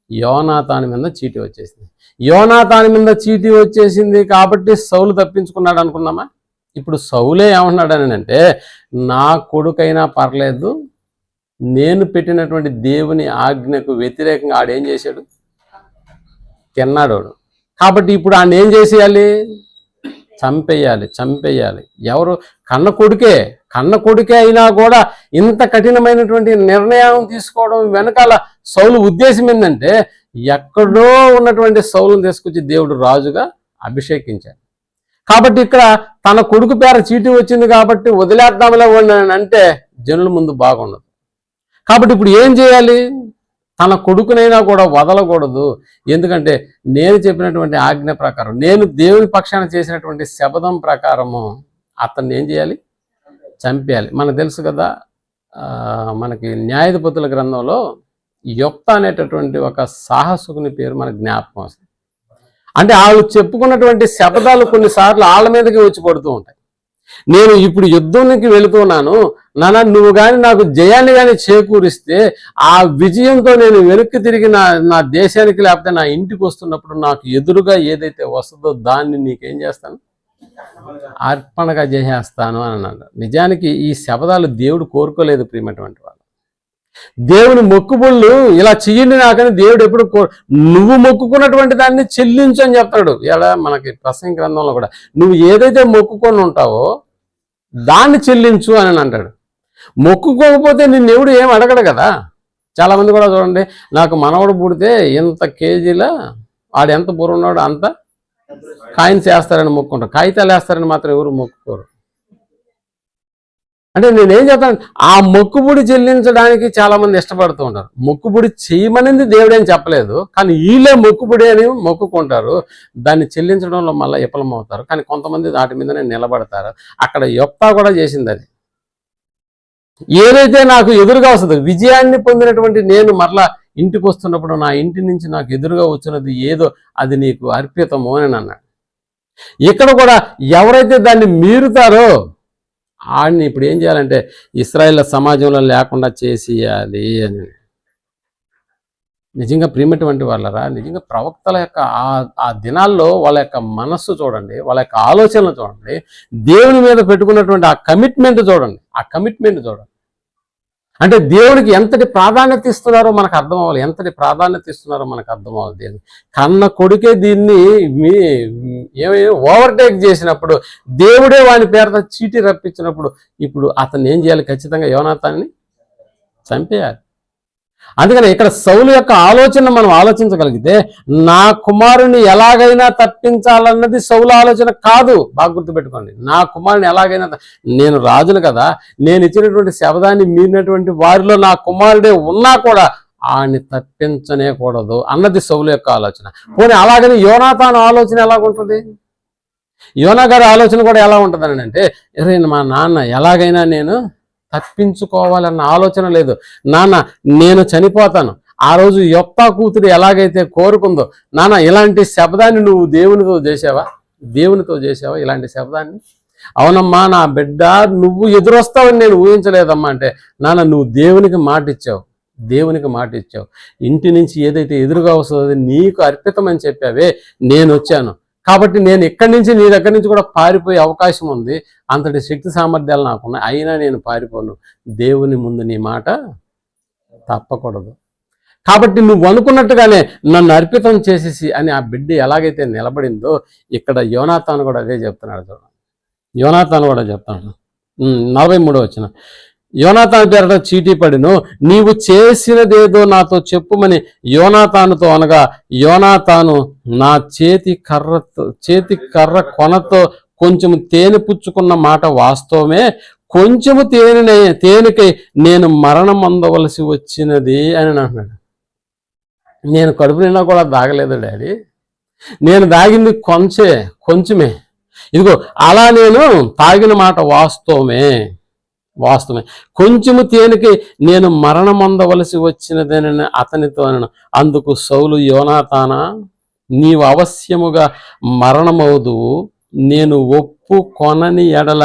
[SPEAKER 1] యోనాతాను మీద చీటీ వచ్చేసింది. యోనాతాను మీద చీటీ వచ్చేసింది కాబట్టి సౌలు తప్పించుకున్నాడు అనుకున్నామా? ఇప్పుడు సౌలే ఏమన్నాడని అంటే నా కొడుకైనా పర్లేదు, నేను పెట్టినటువంటి దేవుని ఆజ్ఞకు వ్యతిరేకంగా ఆడేం చేశాడు, తిన్నాడు. కాబట్టి ఇప్పుడు ఆయన ఏం చేసేయాలి? చంపేయాలి. ఎవరు? కన్న కొడుకే అయినా కూడా ఇంత కఠినమైనటువంటి నిర్ణయం తీసుకోవడం వెనకాల సౌలు ఉద్దేశం ఏంటంటే, ఎక్కడో ఉన్నటువంటి సౌలును తీసుకొచ్చి దేవుడు రాజుగా అభిషేకించాడు. కాబట్టి ఇక్కడ తన కొడుకు పేర చీటీ వచ్చింది కాబట్టి వదిలేద్దాంలే అంటే జనుల ముందు బాగుండదు. కాబట్టి ఇప్పుడు ఏం చేయాలి? తన కొడుకునైనా కూడా వదలకూడదు. ఎందుకంటే నేను చెప్పినటువంటి ఆజ్ఞ ప్రకారం, నేను దేవుని పక్షాన చేసినటువంటి శపథం ప్రకారము అతన్ని ఏం చేయాలి? చంపేయాలి. మనకు తెలుసు కదా, మనకి న్యాయాధిపతుల గ్రంథంలో యొప్తా అనేటటువంటి ఒక సాహసుకుని పేరు మనకు జ్ఞాపకం వస్తుంది. అంటే వాళ్ళు చెప్పుకున్నటువంటి శపథాలు కొన్నిసార్లు వాళ్ళ మీదకి వచ్చి పడుతూ ఉంటాయి. నేను ఇప్పుడు యుద్ధానికి వెళుతున్నాను నాన్న, నువ్వు కానీ నాకు జయాన్ని కానీ చేకూరిస్తే ఆ విజయంతో నేను వెనక్కి తిరిగి నా దేశానికి లేకపోతే నా ఇంటికి వస్తున్నప్పుడు నాకు ఎదురుగా ఏదైతే వస్తుందో దాన్ని నీకేం చేస్తాను? అర్పణగా చేసేస్తాను అని అన్నాడు. నిజానికి ఈ శపథాలు దేవుడు కోరుకోలేదు ప్రియమైనటువంటి వాళ్ళు. దేవుని మొక్కుబళ్ళు ఇలా చెయ్యండి నాకని దేవుడు ఎప్పుడు నువ్వు మొక్కుకున్నటువంటి దాన్ని చెల్లించు అని చెప్తాడు. ఇలా మనకి ప్రసంగి గ్రంథంలో కూడా నువ్వు ఏదైతే మొక్కుకొని ఉంటావో దాన్ని చెల్లించు అని అంటాడు. మొక్కుకోకపోతే నిన్ను ఎవడు ఏం అడగడు కదా. చాలామంది కూడా చూడండి, నాకు మనవడు పుడితే ఇంత కేజీల వాడు ఎంత బుర్ర ఉన్నాడు అంత కాయిన్స్ వేస్తారని మొక్కుంటారు, కాగితాలు వేస్తారని మాత్రం ఎవరు మొక్కుకోరు. అంటే నేనేం చెప్తాను, ఆ మొక్కుబుడి చెల్లించడానికి చాలా మంది ఇష్టపడుతూ ఉంటారు. మొక్కుబుడి చేయమనింది దేవుడేం చెప్పలేదు, కానీ వీళ్ళే మొక్కుబుడి అని మొక్కుకుంటారు. దాన్ని చెల్లించడంలో మళ్ళీ విఫలమవుతారు. కానీ కొంతమంది వాటి మీదనే నిలబడతారు. అక్కడ యొప్తా కూడా చేసింది అది. ఏదైతే నాకు ఎదురుగా వస్తుందో, విజయాన్ని పొందినటువంటి నేను మరలా ఇంటికి వస్తున్నప్పుడు నా ఇంటి నుంచి నాకు ఎదురుగా వచ్చినది ఏదో అది నీకు అర్పితము అని అన్నాడు. ఇక్కడ కూడా ఎవరైతే దాన్ని మీరుతారో ఆడిని ఇప్పుడు ఏం చేయాలంటే ఇశ్రాయేల్ సమాజంలో లేకుండా చేసేయాలి అని. నిజంగా ప్రియమైనటువంటి వాళ్ళరా, నిజంగా ప్రవక్తల యొక్క ఆ దినాల్లో వాళ్ళ యొక్క మనస్సు చూడండి, వాళ్ళ యొక్క ఆలోచనలు చూడండి, దేవుని మీద పెట్టుకున్నటువంటి ఆ కమిట్మెంట్ చూడండి. అంటే దేవుడికి ఎంతటి ప్రాధాన్యత ఇస్తున్నారో మనకు అర్థం అవ్వాలి. కన్న కొడుకే దీన్ని ఓవర్టేక్ చేసినప్పుడు, దేవుడే వాని పేరుతో చీటీ రప్పించినప్పుడు ఇప్పుడు అతన్ని ఏం చేయాలి? ఖచ్చితంగా యోనాతాన్ని చంపేయాలి. అందుకని ఇక్కడ సౌలు యొక్క ఆలోచన మనం ఆలోచించగలిగితే, నా కుమారుని ఎలాగైనా తప్పించాలన్నది సౌలు ఆలోచన కాదు. బాగా గుర్తుపెట్టుకోండి. నా కుమారుని ఎలాగైనా, నేను రాజును కదా, నేను ఇచ్చినటువంటి శపథాన్ని మీరినటువంటి వారిలో నా కుమారుడే ఉన్నా కూడా ఆయన్ని తప్పించనేకూడదు అన్నది సౌలు యొక్క ఆలోచన. పోనీ అలాగని యోనాతాను ఆలోచన ఎలాగుంటుంది? యోనా గారి ఆలోచన కూడా ఎలా ఉంటుందని అంటే, మా నాన్న ఎలాగైనా నేను తప్పించుకోవాలన్న ఆలోచన లేదు. నాన్న నేను చనిపోతాను, ఆ రోజు యొప్తా కూతురు ఎలాగైతే కోరుకుందో, నాన్న ఇలాంటి శబ్దాన్ని నువ్వు దేవునితో చేసావా ఇలాంటి శబ్దాన్ని? అవునమ్మా నా బిడ్డ, నువ్వు ఎదురొస్తావని నేను ఊహించలేదమ్మా అంటే, నాన్న నువ్వు దేవునికి మాట ఇచ్చావు. ఇంటి నుంచి ఏదైతే ఎదురుగా వస్తుందో నీకు అర్పితమని చెప్పావే, నేను వచ్చాను. కాబట్టి నేను ఇక్కడి నుంచి నీ దగ్గర నుంచి కూడా పారిపోయే అవకాశం ఉంది. అంతటి శక్తి సామర్థ్యాలు నాకున్నాయి. అయినా నేను పారిపోను. దేవుని ముందు నీ మాట తప్పకూడదు. కాబట్టి నువ్వు అనుకున్నట్టుగానే నన్ను అర్పితం చేసేసి అని ఆ బిడ్డ ఎలాగైతే నిలబడిందో, ఇక్కడ యోనాతాను కూడా అదే చెప్తున్నాడు. చూడండి 43వ వచనం. యోనాతాను పేరట చీటీ పడిను, నీవు చేసినదేదో నాతో చెప్పుమని యోనాతానుతో అనగా, యోనాతాను నా చేతి కర్ర కొనతో కొంచెము తేనె పుచ్చుకున్న మాట వాస్తవమే, కొంచెము తేనెకై నేను మరణం అందవలసి వచ్చినది అని అంటున్నాడు. నేను కడుపు నిండా కూడా దాగలేదు డాడీ, నేను దాగింది కొంచెమే. ఇదిగో అలా నేను తాగిన మాట వాస్తవమే. కొంచెము తేనెకి నేను మరణమొందవలసి వచ్చినదేనని అతనితో అనను. అందుకు సౌలు, యోనాతానా నీవు అవశ్యముగా మరణమవుదువు, నేను ఒప్పుకొనని ఎడల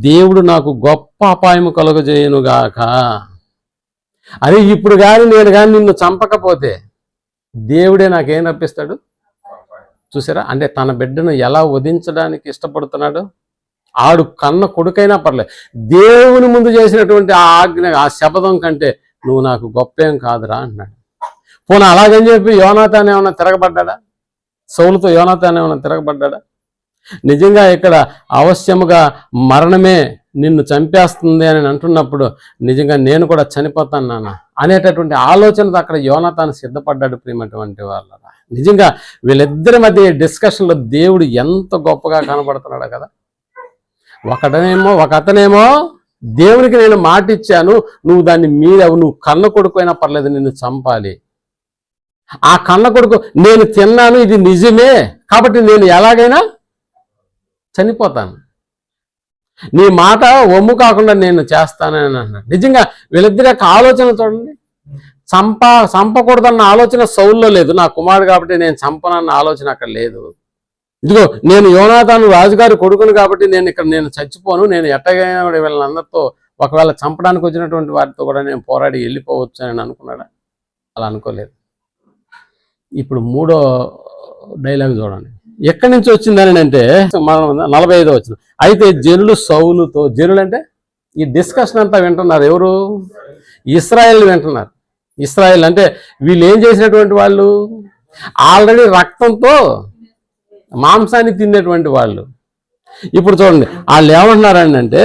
[SPEAKER 1] దేవుడు నాకు గొప్ప అపాయము కలుగజేయునుగాక. అరే ఇప్పుడు నేను కానీ నిన్ను చంపకపోతే దేవుడే నాకేం రప్పిస్తాడు? చూసారా? అంటే తన బిడ్డను ఎలా వధించడానికి ఇష్టపడుతున్నాడు. ఆడు కన్న కొడుకైనా పర్లేదు, దేవుని ముందు చేసినటువంటి ఆ ఆజ్ఞ, ఆ శపథం కంటే నువ్వు నాకు గొప్ప ఏం కాదురా అంటున్నాడు. పోనీ అలాగని చెప్పి యోనాతాను ఏమన్నా తిరగబడ్డా? సౌలుతో యోనాతాను ఏమైనా తిరగబడ్డా? నిజంగా ఇక్కడ అవశ్యముగా మరణమే నిన్ను చంపేస్తుంది అని అంటున్నప్పుడు నిజంగా నేను కూడా చనిపోతాను నాన్న అనేటటువంటి ఆలోచనతో అక్కడ యోనాతాను సిద్ధపడ్డాడు. ప్రియమైనటువంటి వాళ్ళ నిజంగా వీళ్ళిద్దరి మధ్య డిస్కషన్లో దేవుడు ఎంత గొప్పగా కనబడుతున్నాడు కదా. ఒకతనేమో దేవునికి నేను మాట ఇచ్చాను, నువ్వు దాన్ని మీరవు, నువ్వు కన్న కొడుకు అయినా పర్లేదు, నిన్ను చంపాలి. ఆ కన్న కొడుకు నేను తిన్నాను, ఇది నిజమే కాబట్టి నేను ఎలాగైనా చనిపోతాను, నీ మాట ఒమ్ము కాకుండా నేను చేస్తానని అన్నాడు. నిజంగా వీళ్ళిద్దరి యొక్క ఆలోచన చూడండి. చంపకూడదన్న ఆలోచన సౌల్లో లేదు. నా కుమారుడు కాబట్టి నేను చంపనన్న ఆలోచన అక్కడ లేదు. ఇదిగో నేను యోనాతాను రాజుగారి కొడుకును కాబట్టి నేను చచ్చిపోను, నేను ఎట్టగైనా వీళ్ళందరితో ఒకవేళ చంపడానికి వచ్చినటువంటి వారితో కూడా నేను పోరాడి వెళ్ళిపోవచ్చు అని అనుకున్నాడా? అలా అనుకోలేదు. ఇప్పుడు 3వ డైలాగ్ చూడండి. ఎక్కడి నుంచి వచ్చిందని అంటే 45వ వచ్చిన. అయితే జనులు సౌలుతో, జనులు అంటే ఈ డిస్కషన్ అంతా వింటున్నారు. ఎవరు? ఇశ్రాయేల్ వింటున్నారు. ఇశ్రాయేల్ అంటే వీళ్ళు ఏం చేసినటువంటి వాళ్ళు? ఆల్రెడీ రక్తంతో మాంసాన్ని తినేటువంటి వాళ్ళు. ఇప్పుడు చూడండి వాళ్ళు ఏమంటున్నారని అంటే,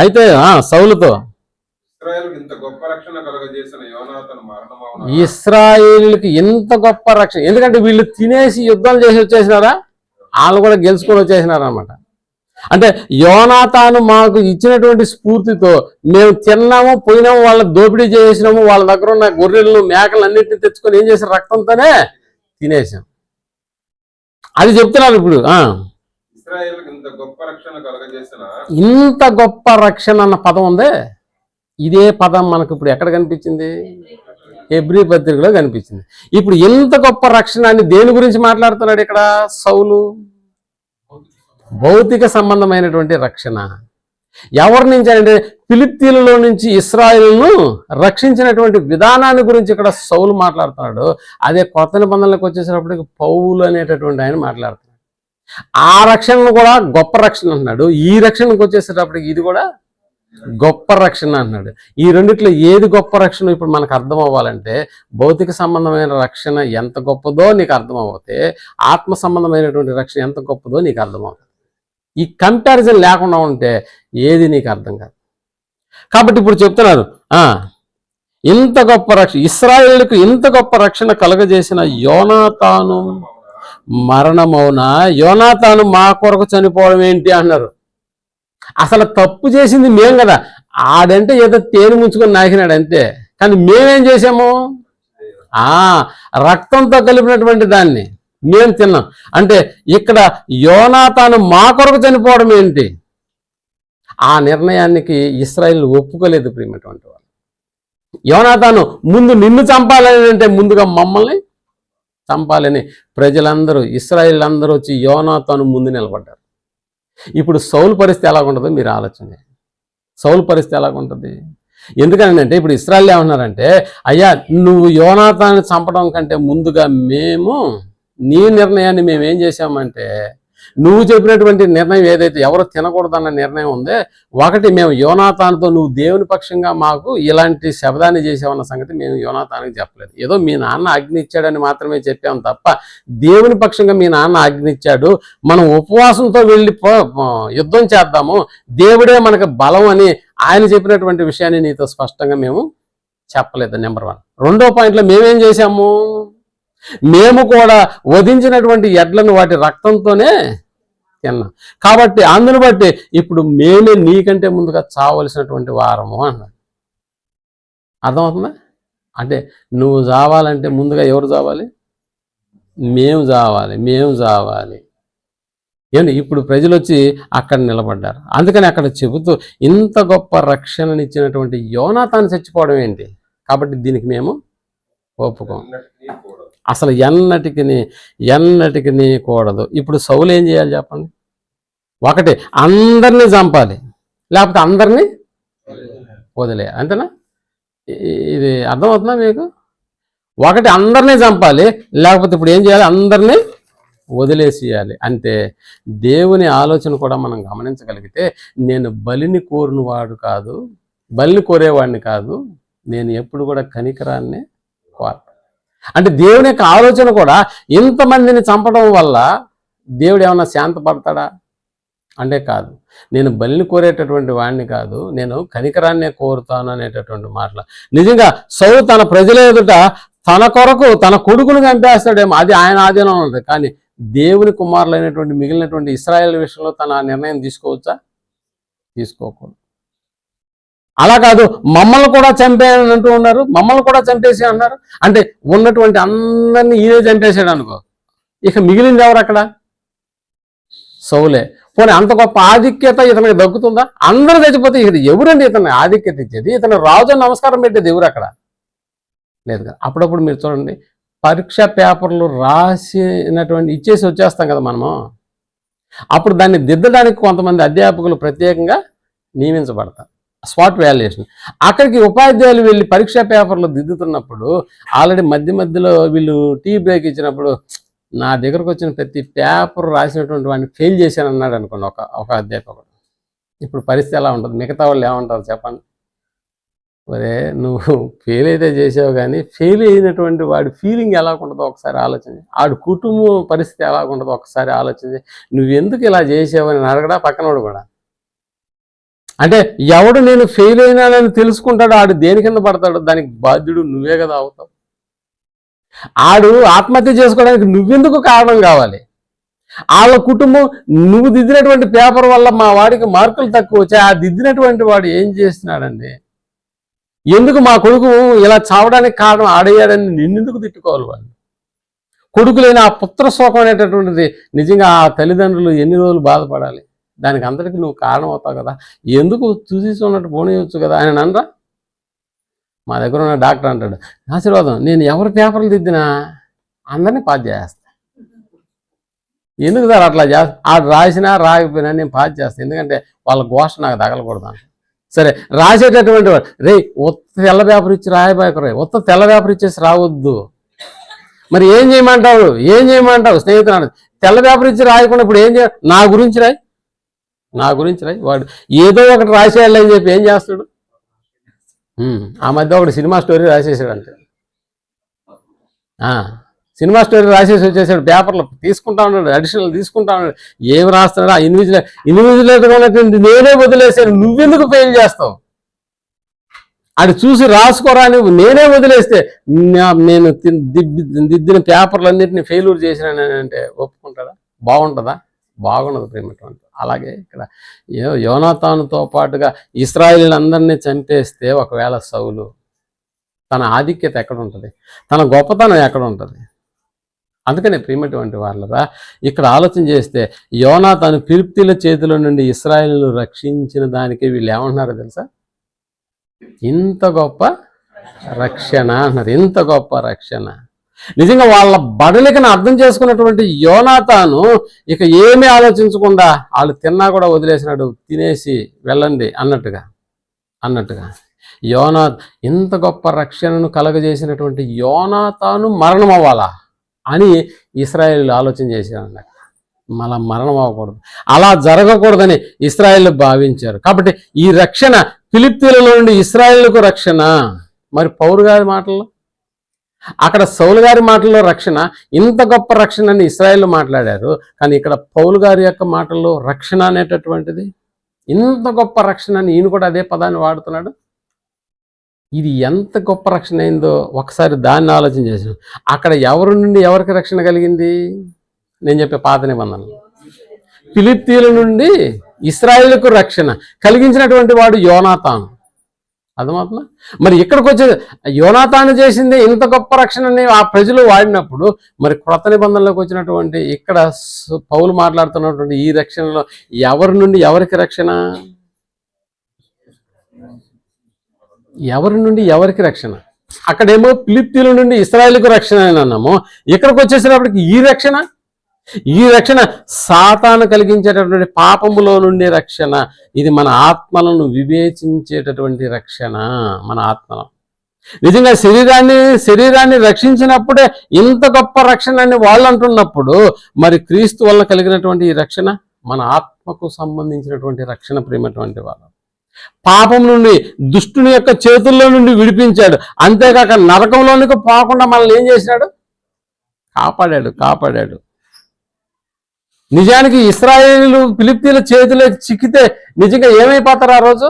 [SPEAKER 1] అయితే సౌలుతో ఇశ్రాయేలుకి ఇంత గొప్ప రక్షణ, ఎందుకంటే వీళ్ళు తినేసి యుద్ధం చేసి వచ్చేసినారా, వాళ్ళు కూడా గెలుచుకొని వచ్చేసినారు అనమాట. అంటే యోనాతాను మాకు ఇచ్చినటువంటి స్ఫూర్తితో మేము తిన్నాము, పోయినాము, వాళ్ళ దోపిడీ చేసినాము, వాళ్ళ దగ్గర ఉన్న గొర్రెలను మేకలు అన్నింటినీ తెచ్చుకొని ఏం చేసాం? రక్తంతోనే తినేసాం. అది చెప్తున్నారు ఇప్పుడు. ఇంత గొప్ప రక్షణ అన్న పదం ఉందే, ఇదే పదం మనకు ఇప్పుడు ఎక్కడ కనిపించింది? హెబ్రీ పత్రికలో కనిపించింది. ఇప్పుడు ఇంత గొప్ప రక్షణ అని దేని గురించి మాట్లాడుతున్నాడు ఇక్కడ సౌలు? భౌతిక సంబంధమైనటువంటి రక్షణ. ఎవరి నుంచి అంటే ఫిలిష్తీయులలో నుంచి ఇశ్రాయేలును రక్షించినటువంటి విధానాన్ని గురించి ఇక్కడ సౌలు మాట్లాడుతున్నాడు. అదే కొత్త నిబంధనలకు వచ్చేసేటప్పటికి పౌలు అనేటటువంటి ఆయన మాట్లాడుతున్నాడు. ఆ రక్షణను కూడా గొప్ప రక్షణ అంటున్నాడు. ఈ రక్షణకు వచ్చేసేటప్పటికి ఇది కూడా గొప్ప రక్షణ అంటున్నాడు. ఈ రెండిట్లో ఏది గొప్ప రక్షణ ఇప్పుడు మనకు అర్థం అవ్వాలంటే, భౌతిక సంబంధమైన రక్షణ ఎంత గొప్పదో నీకు అర్థం అవుతే, ఆత్మ సంబంధమైనటువంటి రక్షణ ఎంత గొప్పదో నీకు అర్థమవుతుంది. ఈ కంపారిజన్ లేకుండా ఉంటే ఏది నీకు అర్థం కాదు. కాబట్టి ఇప్పుడు చెప్తున్నారు, ఇంత గొప్ప రక్షణ, ఇశ్రాయేలుకు ఇంత గొప్ప రక్షణ కలుగజేసిన యోనాతాను మరణమౌనా, యోనాతాను మా కొరకు చనిపోవడం ఏంటి అన్నారు. అసలు తప్పు చేసింది మేం కదా, ఆడంటే ఏదో తేనె ముంచుకొని నాకినాడు అంతే. కానీ మేమేం చేసాము? రక్తంతో కలిపినటువంటి దాన్ని మేము తిన్నాం. అంటే ఇక్కడ యోనాతాను మా కొరకు చనిపోవడం ఏంటి? ఆ నిర్ణయానికి ఇశ్రాయేలు ఒప్పుకోలేదు. ప్రియమైనటువంటి వాళ్ళు, యోనాతాను ముందు నిన్ను చంపాలని అంటే ముందుగా మమ్మల్ని చంపాలని ప్రజలందరూ, ఇశ్రాయేల్ అందరూ వచ్చి యోనాతాను ముందు నిలబడ్డారు. ఇప్పుడు సౌలు పరిస్థితి ఎలాగుంటుందో మీరు ఆలోచన. సౌలు పరిస్థితి ఎలాగుంటుంది? ఎందుకని అంటే ఇప్పుడు ఇశ్రాయేల్ ఏమన్నారంటే, అయ్యా నువ్వు యోనాతాన్ని చంపడం కంటే ముందుగా మేము నీ నిర్ణయాన్ని మేమేం చేశామంటే, నువ్వు చెప్పినటువంటి నిర్ణయం ఏదైతే ఎవరు తినకూడదన్న నిర్ణయం ఉందే, ఒకటి మేము యోనాతానుతో నువ్వు దేవుని పక్షంగా మాకు ఇలాంటి శబ్దాన్ని చేసావన్న సంగతి మేము యోనాతానికి చెప్పలేదు. ఏదో మీ నాన్న ఆజ్ఞ ఇచ్చాడని మాత్రమే చెప్పాము తప్ప, దేవుని పక్షంగా మీ నాన్న ఆజ్ఞ ఇచ్చాడు, మనం ఉపవాసంతో వెళ్ళి యుద్ధం చేద్దాము, దేవుడే మనకు బలం అని ఆయన చెప్పినటువంటి విషయాన్ని నీతో స్పష్టంగా మేము చెప్పలేదు. నెంబర్ 1. రెండో పాయింట్లో మేమేం చేశాము? మేము కూడా వధించినటువంటి ఎడ్లను వాటి రక్తంతోనే తిన్నాం. కాబట్టి అందును బట్టి ఇప్పుడు మేమే నీకంటే ముందుగా చావలసినటువంటి వారము అన్నాడు. అర్థమవుతుందా? అంటే నువ్వు చావాలంటే ముందుగా ఎవరు చావాలి? మేము చావాలి. ఏమండి ఇప్పుడు ప్రజలు వచ్చి అక్కడ నిలబడ్డారు. అందుకని అక్కడ చెబుతూ ఇంత గొప్ప రక్షణనిచ్చినటువంటి యోనాతాను చచ్చిపోవడం ఏంటి? కాబట్టి దీనికి మేము ఒప్పుకోం, అసలు ఎన్నటికి కూడదు. ఇప్పుడు సౌలు ఏం చేయాలి చెప్పండి? ఒకటి అందరినీ చంపాలి, లేకపోతే అందరినీ వదిలే. అంతేనా? ఇది అర్థమవుతుందా మీకు? ఒకటి అందరినీ చంపాలి, లేకపోతే ఇప్పుడు ఏం చేయాలి? అందరినీ వదిలేసేయాలి. అంటే దేవుని ఆలోచన కూడా మనం గమనించగలిగితే, నేను బలిని కోరినవాడు కాదు, బలిని కోరేవాడిని కాదు, నేను ఎప్పుడు కూడా కనికరాన్ని కోరను. అంటే దేవుని యొక్క ఆలోచన కూడా ఇంతమందిని చంపడం వల్ల దేవుడు ఏమన్నా శాంతపడతాడా అంటే కాదు. నేను బలిని కోరేటటువంటి వాడిని కాదు, నేను కనికరాన్నే కోరుతాను అనేటటువంటి మాటలు. నిజంగా సౌలు తన ప్రజల ఎదుట తన కొరకు తన కొడుకును చంపేస్తాడేమో, అది ఆయన ఆధీనంలో ఉంటుంది. కానీ దేవుని కుమారులైనటువంటి మిగిలినటువంటి ఇశ్రాయేల్ విషయంలో తన నిర్ణయం తీసుకోవచ్చా? తీసుకోకూడదు. అలా కాదు, మమ్మల్ని కూడా చంపేయని అంటూ ఉన్నారు, మమ్మల్ని కూడా చంపేసి అన్నారు. అంటే ఉన్నటువంటి అందరినీ ఈయనే చంపేశాడు అనుకో, ఇక మిగిలింది ఎవరు అక్కడ? సౌలే. పోనీ అంత గొప్ప ఆధిక్యత ఇతనికి దక్కుతుందా? అందరూ చచ్చిపోతే ఇక ఎవరండి ఇతను ఆధిక్యత ఇచ్చేది? ఇతను రాజు నమస్కారం పెట్టేది ఎవరు అక్కడ? లేదు కదా. అప్పుడప్పుడు మీరు చూడండి, పరీక్ష పేపర్లు రాసినటువంటి ఇచ్చేసి వచ్చేస్తాం కదా మనము, అప్పుడు దాన్ని దిద్దడానికి కొంతమంది అధ్యాపకులు ప్రత్యేకంగా నియమించబడతారు, స్పాట్ వాల్యుయేషన్. అక్కడికి ఉపాధ్యాయులు వెళ్ళి పరీక్షా పేపర్లు దిద్దుతున్నప్పుడు ఆల్రెడీ మధ్యలో వీళ్ళు టీ బ్రేక్ ఇచ్చినప్పుడు నా దగ్గరకు వచ్చిన ప్రతి పేపర్ రాసినటువంటి వాడిని ఫెయిల్ చేశాను అన్నాడు అనుకోండి ఒక అధ్యాపకుడు. ఇప్పుడు పరిస్థితి ఎలా ఉంటుంది? మిగతా వాళ్ళు ఏమంటారు చెప్పండి? ఒరే నువ్వు ఫెయిల్ అయితే చేసావు, కానీ ఫెయిల్ అయినటువంటి వాడి ఫీలింగ్ ఎలా ఉంటుందో ఒకసారి ఆలోచించి, ఆడు కుటుంబం పరిస్థితి ఎలా ఉంటుందో ఒకసారి ఆలోచించి, నువ్వెందుకు ఇలా చేసావు అని అడగడా పక్కనోడు కూడా. అంటే ఎవడు నేను ఫెయిల్ అయినానని తెలుసుకుంటాడు, ఆడు దేని కింద పడతాడు? దానికి బాధ్యుడు నువ్వే కదా అవుతావు. ఆడు ఆత్మహత్య చేసుకోవడానికి నువ్వెందుకు కారణం కావాలి? వాళ్ళ కుటుంబం నువ్వు దిద్దినటువంటి పేపర్ వల్ల మా వాడికి మార్కులు తక్కువ వచ్చాయి, ఆ దిద్దినటువంటి వాడు ఏం చేస్తున్నాడండి? ఎందుకు మా కొడుకు ఇలా చావడానికి కారణం ఆడయ్యాడని నిన్నెందుకు తిట్టుకోవాలి? వాళ్ళు కొడుకు లేని ఆ పుత్ర శోకం అనేటటువంటిది నిజంగా ఆ తల్లిదండ్రులు ఎన్ని రోజులు బాధపడాలి? దానికి అందరికీ నువ్వు కారణం అవుతావు కదా, ఎందుకు చూసి ఉన్నట్టు పోనీయవచ్చు కదా ఆయన అనరా? మా దగ్గర ఉన్న డాక్టర్ అంటాడు, ఆశీర్వాదం నేను ఎవరి పేపర్లు దిద్దినా అందరినీ పాస్ చేస్తా. ఎందుకు సార్ అట్లా చేస్తా? ఆడు రాసినా రాకపోయినా నేను పాస్ చేస్తాను, ఎందుకంటే వాళ్ళ ఘోష నాకు తగలకూడదు. సరే, రాసేటటువంటి వాడు రే ఉత్త తెల్ల పేపర్ ఇచ్చి రాయబాకు, రే ఉత్త తెల్ల పేపర్ ఇచ్చేసి రావద్దు. మరి ఏం చేయమంటావు స్నేహితుడు? తెల్ల పేపర్ ఇచ్చి రాయకుండా ఇప్పుడు ఏం చేయ? నా గురించి రాయి. వాడు ఏదో ఒకటి రాసేయాలి అని చెప్పి ఏం చేస్తాడు? ఆ మధ్య ఒకటి సినిమా స్టోరీ రాసేసాడు అంతే. సినిమా స్టోరీ రాసేసి వచ్చేసాడు, పేపర్లు తీసుకుంటా ఉన్నాడు, అడిషనల్ తీసుకుంటా ఉన్నాడు. ఏమి రాస్తున్నాడు? ఆ ఇన్విజిలేటర్ ఉన్నటువంటి నేనే వదిలేసాను, నువ్వెందుకు ఫెయిల్ చేస్తావు? అది చూసి రాసుకోరా నువ్వు, నేనే వదిలేస్తే నేను దిద్దిన పేపర్లన్నింటినీ ఫెయిల్యూర్ చేసినానంటే ఒప్పుకుంటాడా? బాగుంటుందా? బాగుండదు ప్రేమటువంటి. అలాగే ఇక్కడ యోనాతానుతో పాటుగా ఇశ్రాయేలీయులందరినీ చంపేస్తే ఒకవేళ సౌలు తన ఆధిక్యత ఎక్కడ ఉంటుంది? తన గొప్పతనం ఎక్కడ ఉంటుంది? అందుకనే ప్రియమైనటువంటి వాళ్ళరా ఇక్కడ ఆలోచన చేస్తే యోనాతాను ఫిలిష్తీయుల చేతిలో నుండి ఇశ్రాయేలును రక్షించిన దానికి వీళ్ళు ఏమంటున్నారో తెలుసా? ఇంత గొప్ప రక్షణ అన్నారు, ఇంత గొప్ప రక్షణ. నిజంగా వాళ్ళ బడలికను అర్థం చేసుకున్నటువంటి యోనాతాను ఇక ఏమీ ఆలోచించకుండా వాళ్ళు తిన్నా కూడా వదిలేసినాడు, తినేసి వెళ్ళండి అన్నట్టుగా ఇంత గొప్ప రక్షణను కలగజేసినటువంటి యోనాతాను మరణం అవ్వాలా అని ఇశ్రాయేలు ఆలోచన చేశారన్న. మళ్ళా మరణం అవ్వకూడదు, అలా జరగకూడదని ఇశ్రాయేలు భావించారు. కాబట్టి ఈ రక్షణ ఫిలిష్తీయుల నుండి ఇశ్రాయేలుకు రక్షణ. మరి పౌలు గారి మాటల్లో, అక్కడ సౌలు గారి మాటల్లో రక్షణ, ఇంత గొప్ప రక్షణ అని ఇశ్రాయేలు మాట్లాడారు. కానీ ఇక్కడ పౌలు గారి యొక్క మాటల్లో రక్షణ అనేటటువంటిది ఇంత గొప్ప రక్షణ అని ఈయన కూడా అదే పదాన్ని వాడుతున్నాడు. ఇది ఎంత గొప్ప రక్షణ అయిందో ఒకసారి దాన్ని ఆలోచన చేసాం. అక్కడ ఎవరి నుండి ఎవరికి రక్షణ కలిగింది? నేను చెప్పే పాత నిబంధనలు ఫిలిష్తీయుల నుండి ఇశ్రాయేలుకు రక్షణ కలిగించినటువంటి వాడు యోనాతాను. అర్థమవుతుందా? మరి ఇక్కడికి వచ్చేది యోనాతాను చేసింది ఇంత గొప్ప రక్షణని ఆ ప్రజలు వాడినప్పుడు, మరి క్రొత్త నిబంధనలోకి వచ్చినటువంటి ఇక్కడ పౌలు మాట్లాడుతున్నటువంటి ఈ రక్షణలో ఎవరి నుండి ఎవరికి రక్షణ? ఎవరి నుండి ఎవరికి రక్షణ? అక్కడేమో ఫిలిష్తీయుల నుండి ఇశ్రాయేలుకు రక్షణ అని అన్నాము, ఇక్కడికి వచ్చేసినప్పటికి ఈ రక్షణ సాతాను కలిగించేటటువంటి పాపములో నుండి రక్షణ. ఇది మన ఆత్మలను వివేచించేటటువంటి రక్షణ. మన ఆత్మను నిజంగా శరీరాన్ని రక్షించినప్పుడే ఇంత గొప్ప రక్షణ అని వాళ్ళు అంటున్నప్పుడు, మరి క్రీస్తు వల్ల కలిగినటువంటి ఈ రక్షణ మన ఆత్మకు సంబంధించినటువంటి రక్షణ. ప్రేమటువంటి వాళ్ళు పాపం నుండి, దుష్టుని యొక్క చేతుల్లో నుండి విడిపించాడు. అంతేకాక నరకంలోనికి పోకుండా మనల్ని ఏం చేసినాడు? కాపాడాడు. నిజానికి ఇశ్రాయేలీయులు ఫిలిష్తీయుల చేతిలో చిక్కితే నిజంగా ఏమైపోతారు? ఆ రోజు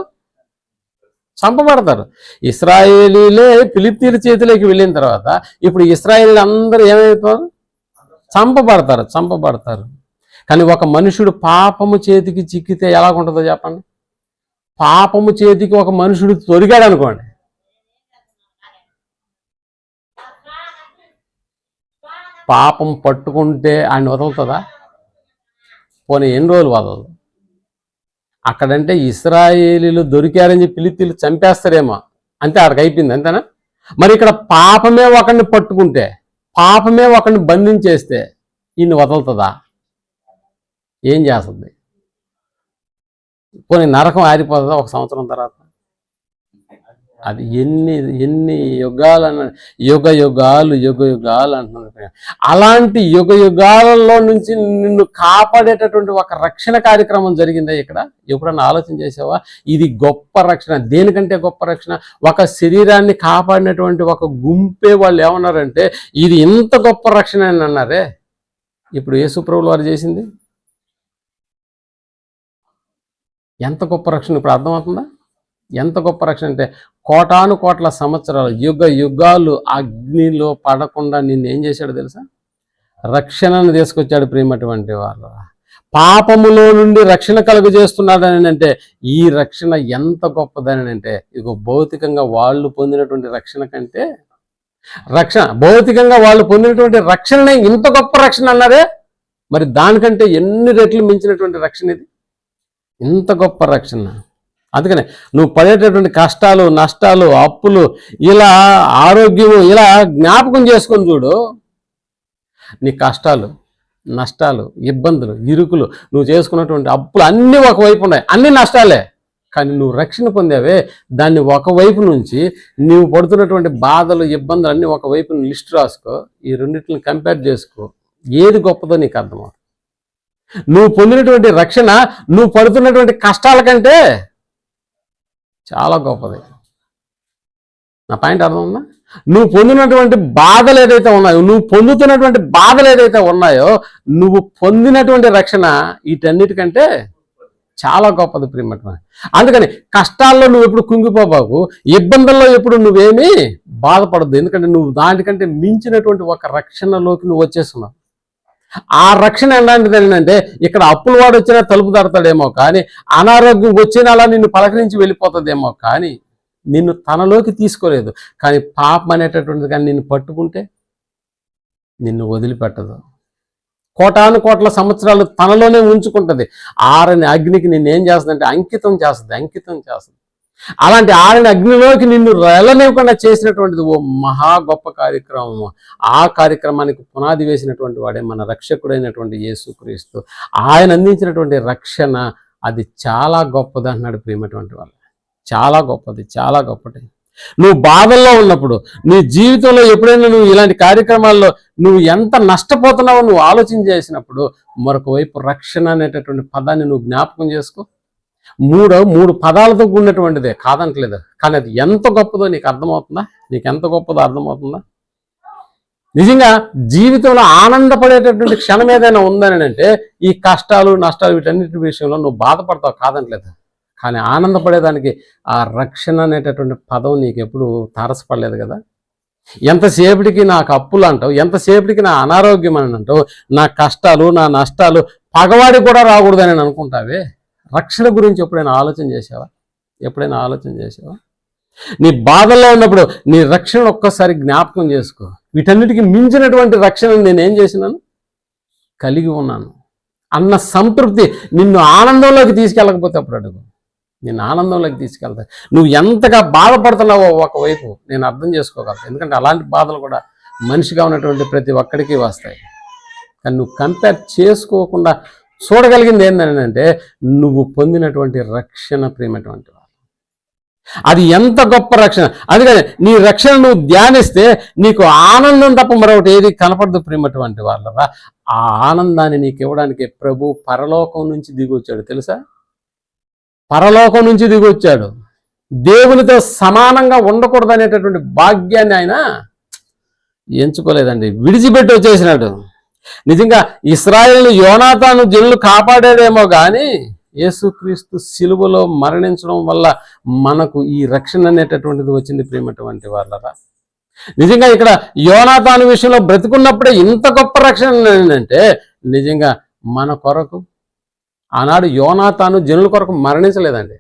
[SPEAKER 1] చంపబడతారు. ఇశ్రాయేలీలే ఫిలిష్తీయుల చేతిలోకి వెళ్ళిన తర్వాత ఇప్పుడు ఇశ్రాయేలీలు అందరూ ఏమైపోతారు? చంపబడతారు. కానీ ఒక మనుషుడు పాపము చేతికి చిక్కితే ఎలాగుంటుందో చెప్పండి. పాపము చేతికి ఒక మనుషుడు దొరికాడు అనుకోండి, పాపం పట్టుకుంటే ఆయన వదులుతుందా? పోనీ ఎన్ని రోజులు వదలదు. అక్కడంటే ఇశ్రాయేలీలు దొరికారని చెప్పి ఫిలిష్తీయులు చంపేస్తారేమో, అంతే, అక్కడికి అయిపోయింది, అంతేనా? మరి ఇక్కడ పాపమే ఒకరిని పట్టుకుంటే, పాపమే ఒకరిని బంధించేస్తే ఈయన్ని వదులుతుందా? ఏం చేస్తుంది? పోనీ నరకం ఆరిపోతుందా ఒక సంవత్సరం తర్వాత? అది ఎన్ని యుగాలు యుగాలు అంటున్నారు. అలాంటి యుగాలలో నుంచి నిన్ను కాపాడేటటువంటి ఒక రక్షణ కార్యక్రమం జరిగిందా ఇక్కడ? ఎప్పుడన్నా ఆలోచన చేసావా? ఇది గొప్ప రక్షణ. దేనికంటే గొప్ప రక్షణ? ఒక శరీరాన్ని కాపాడినటువంటి ఒక గుంపే వాళ్ళు ఏమన్నారంటే ఇది ఇంత గొప్ప రక్షణ అని అన్నారే. ఇప్పుడు యేసుప్రభులు వారు చేసింది ఎంత గొప్ప రక్షణ ఇప్పుడు అర్థమవుతుందా? ఎంత గొప్ప రక్షణ అంటే కోటాను కోట్ల సంవత్సరాలు, యుగాలు అగ్నిలో పడకుండా నిన్ను ఏం చేశాడు తెలుసా? రక్షణను తీసుకొచ్చాడు. ప్రియమైనటువంటి వాళ్ళు, పాపములో నుండి రక్షణ కలుగజేస్తున్నాడని అంటే ఈ రక్షణ ఎంత గొప్పదని అంటే ఇగో భౌతికంగా వాళ్ళు పొందినటువంటి రక్షణ కంటే భౌతికంగా వాళ్ళు పొందినటువంటి రక్షణనే ఇంత గొప్ప రక్షణ అన్నారే. మరి దానికంటే ఎన్ని రెట్లు మించినటువంటి రక్షణ ఇది, ఇంత గొప్ప రక్షణ. అందుకనే నువ్వు పడేటటువంటి కష్టాలు, నష్టాలు, అప్పులు, ఇలా ఆరోగ్యము, ఇలా జ్ఞాపకం చేసుకొని చూడు. నీ కష్టాలు, నష్టాలు, ఇబ్బందులు, ఇరుకులు, నువ్వు చేసుకున్నటువంటి అప్పులు అన్నీ ఒకవైపు ఉన్నాయి, అన్ని నష్టాలే. కానీ నువ్వు రక్షణ పొందావే, దాన్ని ఒకవైపు నుంచి నువ్వు పడుతున్నటువంటి బాధలు, ఇబ్బందులు అన్నీ ఒకవైపు లిస్ట్ రాసుకో, ఈ రెండింటిని కంపేర్ చేసుకో, ఏది గొప్పదో నీకు అర్థమవుతుంది. నువ్వు పొందినటువంటి రక్షణ నువ్వు పడుతున్నటువంటి కష్టాల కంటే చాలా గొప్పది. నా పాయింట్ అర్థం? నువ్వు పొందినటువంటి బాధలు ఏదైతే ఉన్నాయో, నువ్వు పొందుతున్నటువంటి బాధలు ఏదైతే ఉన్నాయో, నువ్వు పొందినటువంటి రక్షణ వీటన్నిటికంటే చాలా గొప్పది ప్రియమైన. అందుకని కష్టాల్లో నువ్వు ఎప్పుడు కుంగిపోబాకు, ఇబ్బందుల్లో ఎప్పుడు నువ్వేమీ బాధపడద్దు. ఎందుకంటే నువ్వు దానికంటే మించినటువంటి ఒక రక్షణలోకి నువ్వు వచ్చేస్తున్నావు. ఆ రక్షణ ఎలాంటిది ఏంటంటే ఇక్కడ అప్పుల వాడు వచ్చినా తలుపు తడతాడేమో కానీ, అనారోగ్యం వచ్చినా అలా నిన్ను పలకరించి వెళ్ళిపోతుందేమో కానీ నిన్ను తనలోకి తీసుకోలేదు. కానీ పాపం అనేటటువంటిది కానీ నిన్ను పట్టుకుంటే నిన్ను వదిలిపెట్టదు. కోటాను కోట్ల సంవత్సరాలు తనలోనే ఉంచుకుంటుంది. ఆరని అగ్నికి నిన్నేం చేస్తుందంటే అంకితం చేస్తుంది. అలాంటి ఆరని అగ్నిలోకి నిన్ను వెళ్ళనివ్వకుండా చేసినటువంటిది ఓ మహా గొప్ప కార్యక్రమం. ఆ కార్యక్రమానికి పునాది వేసినటువంటి వాడే మన రక్షకుడైనటువంటి యేసుక్రీస్తు. ఆయన అందించినటువంటి రక్షణ అది చాలా గొప్పది అన్నాడు ప్రియమైనటువంటి వాళ్ళు. చాలా గొప్పది. నువ్వు బాధల్లో ఉన్నప్పుడు, నీ జీవితంలో ఎప్పుడైనా నువ్వు ఇలాంటి కార్యక్రమాల్లో నువ్వు ఎంత నష్టపోతున్నావో నువ్వు ఆలోచన చేసినప్పుడు మరొక వైపు రక్షణ అనేటటువంటి పదాన్ని నువ్వు జ్ఞాపకం చేసుకో. మూడు పదాలతో కూడినటువంటిదే, కాదనట్లేదు. కానీ అది ఎంత గొప్పదో నీకు అర్థమవుతుందా? నీకు ఎంత గొప్పదో అర్థమవుతుందా? నిజంగా జీవితంలో ఆనందపడేటటువంటి క్షణం ఏదైనా ఉందని అంటే ఈ కష్టాలు, నష్టాలు వీటన్నిటి విషయంలో నువ్వు బాధపడతావు, కాదనట్లేదు. కానీ ఆనందపడేదానికి ఆ రక్షణ అనేటటువంటి పదం నీకు ఎప్పుడు తారసపడలేదు కదా. ఎంతసేపటికి నాకు అప్పులు అంటావు, ఎంతసేపటికి నా అనారోగ్యం అని అంటావు, నా కష్టాలు, నా నష్టాలు పగవాడి కూడా రాకూడదని అనుకుంటావే. రక్షణ గురించి ఎప్పుడైనా ఆలోచన చేసావా? నీ బాధల్లో ఉన్నప్పుడు నీ రక్షణ ఒక్కసారి జ్ఞాపకం చేసుకో. వీటన్నిటికీ మించినటువంటి రక్షణ నేనేం చేసినాను, కలిగి ఉన్నాను అన్న సంతృప్తి నిన్ను ఆనందంలోకి తీసుకెళ్ళకపోతే అప్పుడు అడుగు. నిన్ను ఆనందంలోకి తీసుకెళ్తా. నువ్వు ఎంతగా బాధపడుతున్నావో ఒకవైపు నేను అర్థం చేసుకోగలను. ఎందుకంటే అలాంటి బాధలు కూడా మనిషిగా ఉన్నటువంటి ప్రతి ఒక్కడికి వస్తాయి. కానీ నువ్వు కంపేర్ చేసుకోకుండా చూడగలిగింది ఏంటంటే నువ్వు పొందినటువంటి రక్షణ ప్రియమైనటువంటి వాళ్ళు. అది ఎంత గొప్ప రక్షణ. అందుకని నీ రక్షణ నువ్వు ధ్యానిస్తే నీకు ఆనందం తప్ప మరొకటి ఏది కనపడదు ప్రియమైనటువంటి వాళ్ళరా. ఆ ఆనందాన్ని నీకు ఇవ్వడానికి ప్రభు పరలోకం నుంచి దిగి వచ్చాడు తెలుసా. పరలోకం నుంచి దిగి వచ్చాడు. దేవునితో సమానంగా ఉండకూడదు అనేటటువంటి భాగ్యాన్ని ఆయన ఎంచుకోలేదండి, విడిచిపెట్టి వచ్చేసినాడు. నిజంగా ఇశ్రాయేలు యోనాతాను జనులు కాపాడాడేమో కానీ యేసుక్రీస్తు సిలువలో మరణించడం వల్ల మనకు ఈ రక్షణ అనేటటువంటిది వచ్చింది. ప్రియమైనటువంటి వాళ్ళరా, నిజంగా ఇక్కడ యోనాతాను విషయంలో బ్రతికున్నప్పుడే ఇంత గొప్ప రక్షణ ఏంటంటే, నిజంగా మన కొరకు ఆనాడు యోనాతాను జనుల కొరకు మరణించలేదండి,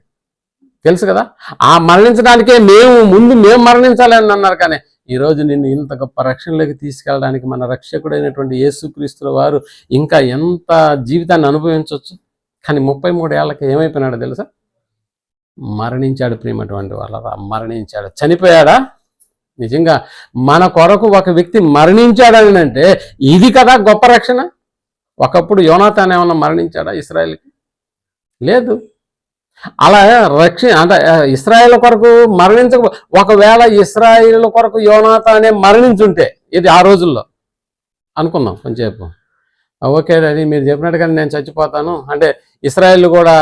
[SPEAKER 1] తెలుసు కదా. ఆ మరణించడానికే మేము మరణించాలని అన్నారు. కానీ ఈరోజు నిన్ను ఇంత గొప్ప రక్షణలోకి తీసుకెళ్ళడానికి మన రక్షకుడైనటువంటి యేసుక్రీస్తుల వారు ఇంకా ఎంత జీవితాన్ని అనుభవించవచ్చు. కానీ 33 ఏళ్ళకి ఏమైపోయినాడో తెలుసా? మరణించాడు. ప్రియమైనటువంటి వాళ్ళ మరణించాడు, చనిపోయాడా? నిజంగా మన కొరకు ఒక వ్యక్తి మరణించాడని అంటే ఇది కదా గొప్ప రక్షణ. ఒకప్పుడు యోనాతాన్ ఏమన్నా మరణించాడా ఇశ్రాయేల్కి? లేదు. అలా అంటే ఇశ్రాయేల్ కొరకు మరణించక, ఒకవేళ ఇశ్రాయేల్ కొరకు యోనాతానే మరణించుంటే ఇది ఆ రోజుల్లో అనుకుందాం కొంచెంసేపు, ఓకే అది మీరు చెప్పినట్టుగానే నేను చచ్చిపోతాను అంటే ఇశ్రాయేల్ కూడా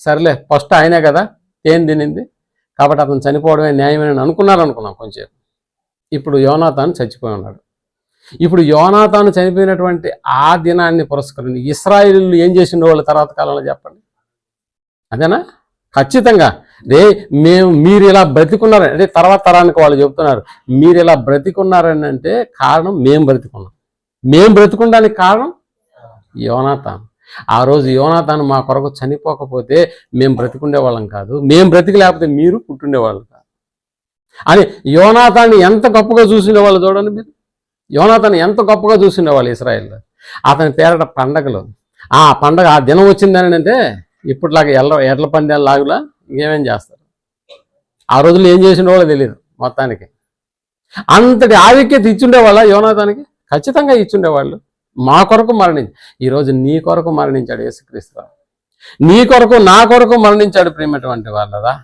[SPEAKER 1] సరేలే ఫస్ట్ ఆయనే కదా ఏం తినింది కాబట్టి అతను చనిపోవడమే న్యాయమని అనుకున్నాం కొంచెంసేపు. ఇప్పుడు యోనాతాను చచ్చిపోయి ఉన్నాడు. ఇప్పుడు యోనాతాను చనిపోయినటువంటి ఆ దినాన్ని పురస్కరించి ఇశ్రాయేలీయులు ఏం చేసిండో వాళ్ళు తర్వాత కాలంలో చెప్పండి. అదేనా? ఖచ్చితంగా మీరు ఇలా బ్రతికున్నారని అంటే తర్వాత తరానికి వాళ్ళు చెబుతున్నారు, మీరు ఇలా బ్రతికున్నారని అంటే కారణం మేము బ్రతికుండానికి కారణం యోనాతాను. ఆ రోజు యోనాతాను మా కొరకు చనిపోకపోతే మేము బ్రతికుండేవాళ్ళం కాదు, మేము బ్రతికి లేకపోతే మీరు పుట్టుండేవాళ్ళం కాదు అని యోనాతాన్ని ఎంత గొప్పగా చూసిండేవాళ్ళు చూడండి మీరు. యోనాతాను ఎంత గొప్పగా చూసిండేవాళ్ళు ఇశ్రాయేల్లో. అతని పేరట పండగలు, ఆ పండగ ఆ దినం వచ్చిందని అంటే ఇప్పటిలాగా ఎడ్ల పందాలు లాగులా ఇంకేమేం చేస్తారు. ఆ రోజుల్లో ఏం చేసిండేవాళ్ళో తెలియదు. మొత్తానికి అంతటి ఆధిక్యత ఇచ్చుండేవాళ్ళ యోనాతానికి? ఖచ్చితంగా ఇచ్చుండేవాళ్ళు. మా కొరకు ఈరోజు నీ కొరకు మరణించాడు యేసుక్రీస్తు. నీ కొరకు నా కొరకు మరణించాడు. ప్రియమైనటువంటి వాళ్ళరా,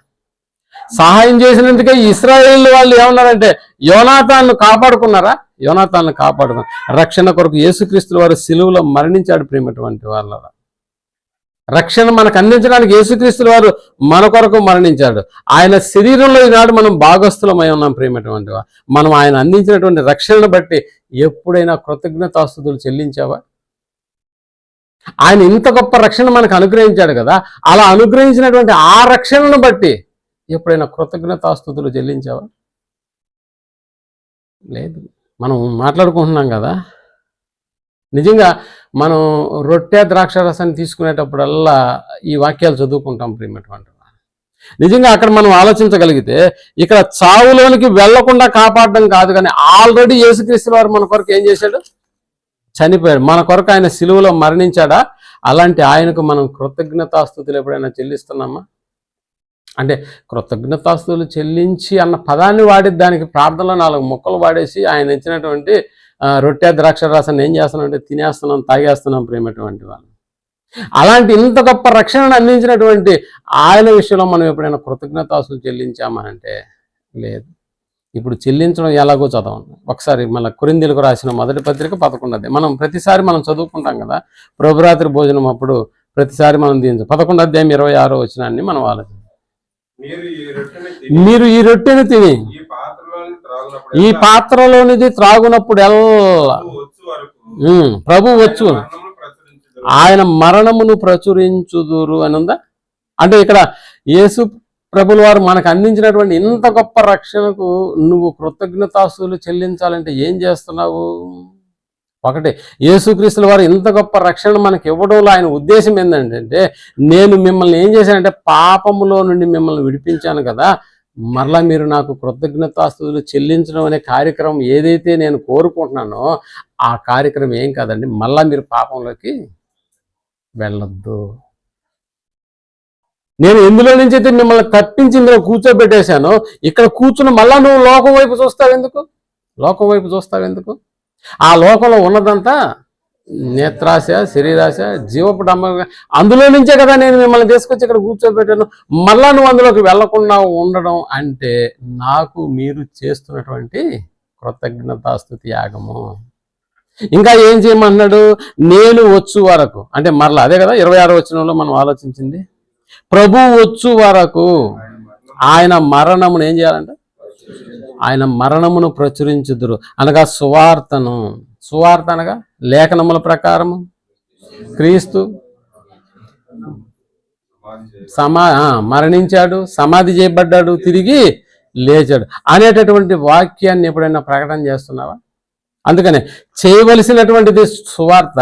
[SPEAKER 1] సహాయం చేసినందుకే ఇశ్రాయేలు వాళ్ళు ఏమన్నారంటే యోనాతాన్ను కాపాడుకున్నారా? యోనాతాన్ను కాపాడుకున్నారు. రక్షణ కొరకు యేసుక్రీస్తు వారు సిలువలో మరణించాడు. ప్రియమైనటువంటి వాళ్ళరా, రక్షణ మనకు అందించడానికి యేసుక్రీస్తు వారు మన కొరకు మరణించాడు. ఆయన శరీరంలో ఈనాడు మనం భాగస్థులమై ఉన్నాం. ప్రియమైనటువంటి మనం ఆయన అందించినటువంటి రక్షణను బట్టి ఎప్పుడైనా కృతజ్ఞతాస్తుతులు చెల్లించావా? ఆయన ఇంత గొప్ప రక్షణ మనకు అనుగ్రహించాడు కదా, అలా అనుగ్రహించినటువంటి ఆ రక్షణను బట్టి ఎప్పుడైనా కృతజ్ఞతాస్తుతులు చెల్లించావా? లేదు. మనం మాట్లాడుకుంటున్నాం కదా, నిజంగా మనం రొట్టె ద్రాక్ష రసాన్ని తీసుకునేటప్పుడల్లా ఈ వాక్యాలు చదువుకుంటాం. ప్రియమైనటువంటి నిజంగా అక్కడ మనం ఆలోచించగలిగితే ఇక్కడ చావులోనికి వెళ్లకుండా కాపాడడం కాదు, కానీ ఆల్రెడీ యేసుక్రీస్తు వారు మన కొరకు ఏం చేశాడు? చనిపోయాడు. మన కొరకు ఆయన సిలువలో మరణించాడా? అలాంటి ఆయనకు మనం కృతజ్ఞతాస్తుతులు ఎప్పుడైనా చెల్లిస్తున్నామా? అంటే కృతజ్ఞతాస్తుతులు చెల్లించి అన్న పదాన్ని వాడి దానికి ప్రార్థనలో 4 ముక్కలు వాడేసి ఆయన ఇచ్చినటువంటి రొట్టె ద్రాక్ష రసాన్ని ఏం చేస్తున్నాం అంటే తినేస్తున్నాం, తాగేస్తున్నాం. ప్రేమటువంటి వాళ్ళు అలాంటి ఇంత గొప్ప రక్షణను అందించినటువంటి ఆయన విషయంలో మనం ఎప్పుడైనా కృతజ్ఞతాస్తుతులు చెల్లించామా అంటే లేదు. ఇప్పుడు చెల్లించడం ఎలాగో చదవండి ఒకసారి. మళ్ళీ కొరింథీయులకు రాసిన మొదటి పత్రిక 11 మనం ప్రతిసారి మనం చదువుకుంటాం కదా ప్రభురాత్రి భోజనం అప్పుడు, ప్రతిసారి మనం దీని 11 అధ్యాయం 26వ వచనాన్ని మనం ఆలోచించాం. మీరు ఈ రొట్టెను తిని ఈ పాత్రలోనిది త్రాగునప్పుడు ఎల్లా ప్రభు వచ్చు ఆయన మరణమును ప్రచురించుదురు అని ఉందా? అంటే ఇక్కడ యేసు ప్రభుల వారు మనకు అందించినటువంటి ఇంత గొప్ప రక్షణకు నువ్వు కృతజ్ఞతాస్తుతులు చెల్లించాలంటే ఏం చేస్తున్నావు? ఒకటి, యేసుక్రీస్తుల వారు ఇంత గొప్ప రక్షణ మనకి ఇవ్వడంలో ఆయన ఉద్దేశం ఏంటంటే, నేను మిమ్మల్ని ఏం చేశానంటే పాపములో నుండి మిమ్మల్ని విడిపించాను కదా, మరలా మీరు నాకు కృతజ్ఞతాస్తుతులు చెల్లించడం అనే కార్యక్రమం ఏదైతే నేను కోరుకుంటున్నానో ఆ కార్యక్రమం ఏం కాదండి, మళ్ళా మీరు పాపంలోకి వెళ్ళొద్దు. నేను ఎందులో నుంచి అయితే మిమ్మల్ని తప్పించి ఇందులో కూర్చోబెట్టేశానో ఇక్కడ కూర్చుని మళ్ళా నువ్వు లోకం వైపు చూస్తావెందుకు? ఆ లోకంలో ఉన్నదంతా నేత్రాశ, శరీరాశ, జీవపు డంబ, అందులో నుంచే కదా నేను మిమ్మల్ని తీసుకొచ్చి ఇక్కడ కూర్చోబెట్టాను. మళ్ళా నువ్వు అందులోకి వెళ్లకుండా ఉండడం అంటే నాకు మీరు చేస్తున్నటువంటి కృతజ్ఞతాస్తుతి యాగము. ఇంకా ఏం చేయమన్నాడు? నేను వచ్చు వరకు అంటే మరలా అదే కదా 26వ వచనంలో మనం ఆలోచించింది. ప్రభు వచ్చు వరకు ఆయన మరణమును ఏం చేయాలంట? ఆయన మరణమును ప్రచురించుదురు అనగా సువార్తను. సువార్త అనగా లేఖనముల ప్రకారము క్రీస్తు మరణించాడు, సమాధి చేయబడ్డాడు, తిరిగి లేచాడు అనేటటువంటి వాక్యాన్ని ఎప్పుడైనా ప్రకటన చేస్తున్నావా? అందుకనే చేయవలసినటువంటిది సువార్త,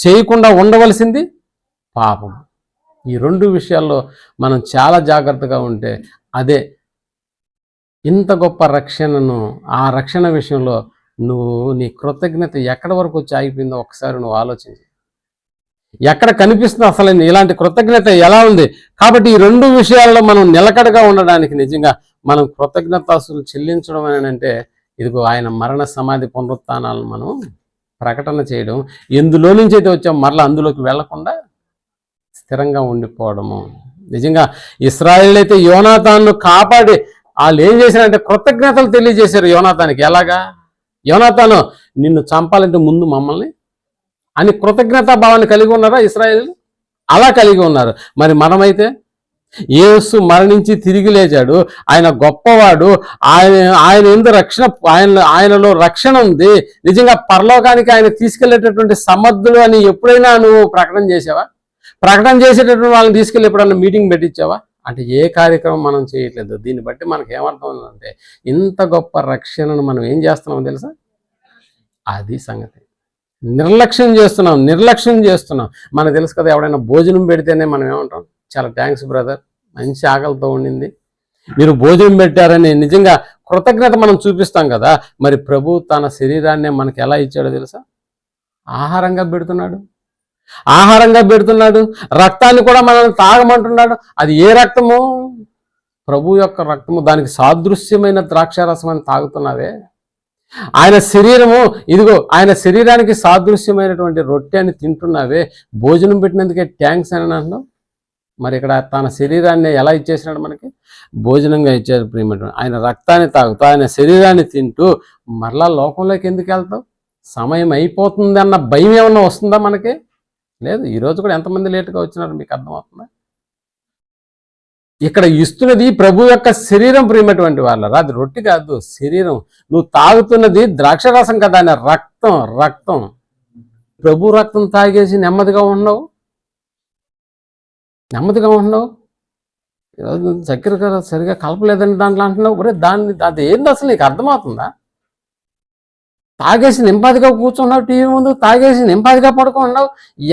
[SPEAKER 1] చేయకుండా ఉండవలసింది పాపం. ఈ రెండు విషయాల్లో మనం చాలా జాగ్రత్తగా ఉంటే అదే ఇంత గొప్ప రక్షణను, ఆ రక్షణ విషయంలో నీ కృతజ్ఞత ఎక్కడి వరకు వచ్చి ఆగిపోయిందో ఒకసారి నువ్వు ఆలోచించి, ఎక్కడ కనిపిస్తుంది అసలు ఇలాంటి కృతజ్ఞత ఎలా ఉంది. కాబట్టి ఈ రెండు విషయాల్లో మనం నిలకడగా ఉండడానికి నిజంగా మనం కృతజ్ఞతాస్తులు చెల్లించడం అని అంటే ఇదిగో ఆయన మరణ సమాధి పునరుత్థానాలను మనం ప్రకటన చేయడం, ఎందులో నుంచి అయితే వచ్చాం మరలా అందులోకి వెళ్లకుండా స్థిరంగా ఉండిపోవడము. నిజంగా ఇశ్రాయేలు అయితే యోనాతాన్ను కాపాడి వాళ్ళు ఏం చేశారంటే కృతజ్ఞతలు తెలియజేశారు యోనాతానికి. ఎలాగా? యోనాతాను నిన్ను చంపాలంటే ముందు మమ్మల్ని అని కృతజ్ఞతా భావాన్ని కలిగి ఉన్నారా ఇశ్రాయేలు? అలా కలిగి ఉన్నారు. మరి మనమైతే యేసు మరణించి తిరిగి లేచాడు, ఆయన గొప్పవాడు, ఆయన ఎందు రక్షణ, ఆయనలో రక్షణ ఉంది, నిజంగా పరలోకానికి ఆయన తీసుకెళ్లేటటువంటి సమర్థుడు అని ఎప్పుడైనా నువ్వు ప్రకటన చేసావా? ప్రకటన చేసేటటువంటి వాళ్ళని తీసుకెళ్ళి ఎప్పుడన్నా మీటింగ్ పెట్టించావా? అంటే ఏ కార్యక్రమం మనం చేయట్లేదు. దీన్ని బట్టి మనకు ఏమర్థమవుతుందంటే ఇంత గొప్ప రక్షణను మనం ఏం చేస్తున్నామో తెలుసా? అది సంగతి. నిర్లక్ష్యం చేస్తున్నాం. మనకు తెలుసు కదా, ఎవడైనా భోజనం పెడితేనే మనం ఏమంటాం? చాలా థ్యాంక్స్ బ్రదర్, మంచి ఆకలితో ఉండింది, మీరు భోజనం పెట్టారని నిజంగా కృతజ్ఞత మనం చూపిస్తాం కదా. మరి ప్రభు తన శరీరాన్నే మనకి ఎలా ఇచ్చాడో తెలుసా? ఆహారంగా పెడుతున్నాడు. రక్తాన్ని కూడా మనల్ని తాగమంటున్నాడు. అది ఏ రక్తము? ప్రభు యొక్క రక్తము. దానికి సాదృశ్యమైన ద్రాక్షారసం అని తాగుతున్నావే. ఆయన శరీరము, ఇదిగో ఆయన శరీరానికి సాదృశ్యమైనటువంటి రొట్టె అని తింటున్నావే. భోజనం పెట్టినందుకే థ్యాంక్స్ అని అంటున్నావు. మరి ఇక్కడ తన శరీరాన్ని ఎలా ఇచ్చేసినాడు? మనకి భోజనంగా ఇచ్చాడు ప్రియమైన. ఆయన రక్తాన్ని తాగుతూ, ఆయన శరీరాన్ని తింటూ మరలా లోకంలోకి ఎందుకు వెళ్తావు? సమయం అయిపోతుంది అన్న భయం ఏమన్నా వస్తుందా మనకి? లేదు. ఈరోజు కూడా ఎంతమంది లేటుగా వచ్చినారు మీకు అర్థమవుతుందా? ఇక్కడ ఇస్తున్నది ప్రభు యొక్క శరీరం ప్రియమైనటువంటి వాళ్ళరా, అది రొట్టె కాదు, శరీరం. నువ్వు తాగుతున్నది ద్రాక్షరసం కదా, ఆయన రక్తం. ప్రభు రక్తం తాగేసి నెమ్మదిగా ఉన్నావు. ఈరోజు చక్కెర సరిగా కలపలేదని దాంట్లో అంటున్నావు. ఒరే అది ఏంది అసలు నీకు అర్థమవుతుందా? తాగేసి నింపాదిగా కూర్చున్నావు టీవీ ముందు, తాగేసి నింపాదిగా పడుకున్నావు.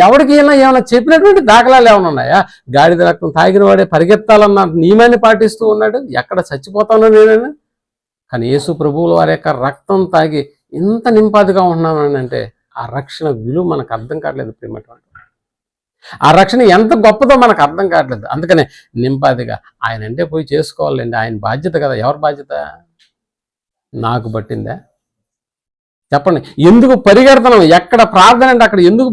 [SPEAKER 1] ఎవరికి ఏమైనా చెప్పినటువంటి దాఖలాలు ఏమైనా ఉన్నాయా? గాడిద రక్తం తాగిన వాడే పరిగెత్తాలన్న నియమాన్ని పాటిస్తూ ఉన్నాడు. ఎక్కడ చచ్చిపోతానో నేనైనా. కానీ యేసు ప్రభువుల వారి యొక్క రక్తం తాగి ఇంత నింపాదిగా ఉన్నానని అంటే ఆ రక్షణ విలువ మనకు అర్థం కావట్లేదు ప్రియమైనటువంటి. ఆ రక్షణ ఎంత గొప్పదో మనకు అర్థం కావట్లేదు. అందుకనే నింపాదిగా ఆయన అంటే పోయి చేసుకోవాలండి. ఆయన బాధ్యత కదా. ఎవరి బాధ్యత? నాకు పట్టిందా? చెప్పండి. ఎందుకు పరిగెడుతున్నాం? ఎక్కడ ప్రార్థన అంటే అక్కడ ఎందుకు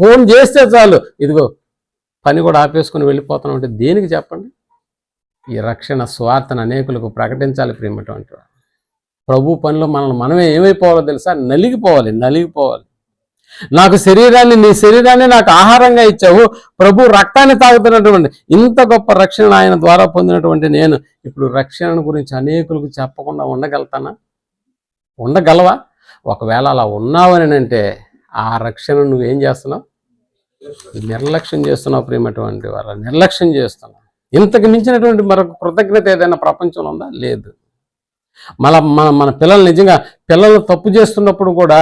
[SPEAKER 1] ఫోన్ చేస్తే చాలు, ఇదిగో పని కూడా ఆపేసుకుని వెళ్ళిపోతున్నాం అంటే దేనికి చెప్పండి? ఈ రక్షణ స్వార్థను అనేకులకు ప్రకటించాలి ప్రియమైనటువంటి. ప్రభు పనిలో మనమే ఏమైపోవాలో తెలుసా? నలిగిపోవాలి. నాకు నీ శరీరాన్ని నాకు ఆహారంగా ఇచ్చావు. ప్రభు రక్తాన్ని తాగుతున్నటువంటి ఇంత గొప్ప రక్షణ ఆయన ద్వారా పొందినటువంటి నేను ఇప్పుడు రక్షణ గురించి అనేకులకు చెప్పకుండా ఉండగలవా? ఒకవేళ అలా ఉన్నావని అంటే ఆ రక్షణ నువ్వేం చేస్తున్నావు? నిర్లక్ష్యం చేస్తున్నావు ప్రియమైనటువంటి వాళ్ళ. నిర్లక్ష్యం చేస్తున్నావు. ఇంతకు మించినటువంటి మరొక కృతజ్ఞత ఏదైనా ప్రపంచంలో ఉందా? లేదు. మన పిల్లలు నిజంగా పిల్లలు తప్పు చేస్తున్నప్పుడు కూడా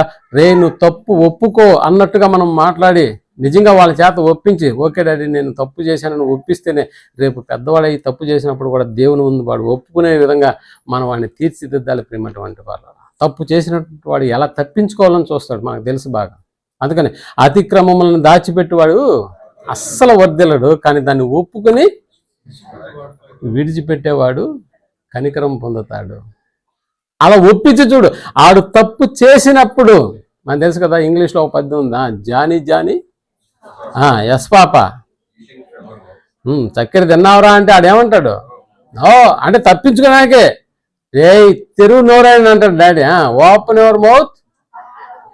[SPEAKER 1] నువ్వు తప్పు ఒప్పుకో అన్నట్టుగా మనం మాట్లాడి నిజంగా వాళ్ళ చేత ఒప్పించి, ఓకే డాడీ నేను తప్పు చేశానని ఒప్పిస్తేనే రేపు పెద్దవాడు ఈ తప్పు చేసినప్పుడు కూడా దేవుని ముందు వాడు ఒప్పుకునే విధంగా మనం వాడిని తీర్చిదిద్దాలి ప్రియమైనటువంటి వాళ్ళ. తప్పు చేసినటువంటి వాడు ఎలా తప్పించుకోవాలని చూస్తాడు, మనకు తెలుసు బాగా. అందుకని అతిక్రమములను దాచిపెట్టేవాడు అస్సలు వర్ధిల్లడు, కానీ దాన్ని ఒప్పుకొని విడిచిపెట్టేవాడు కనికరం పొందుతాడు. అలా ఒప్పించి చూడు. ఆడు తప్పు చేసినప్పుడు మనకు తెలుసు కదా, ఇంగ్లీష్లో ఒక పద్యం ఉందా? జానీ ఎస్ పాప, చక్కెర తిన్నావురా అంటే ఆడేమంటాడు? అంటే తప్పించుకోవడానికే తెరువు నోరాయని అంటాడు డాడీ. Open your mouth.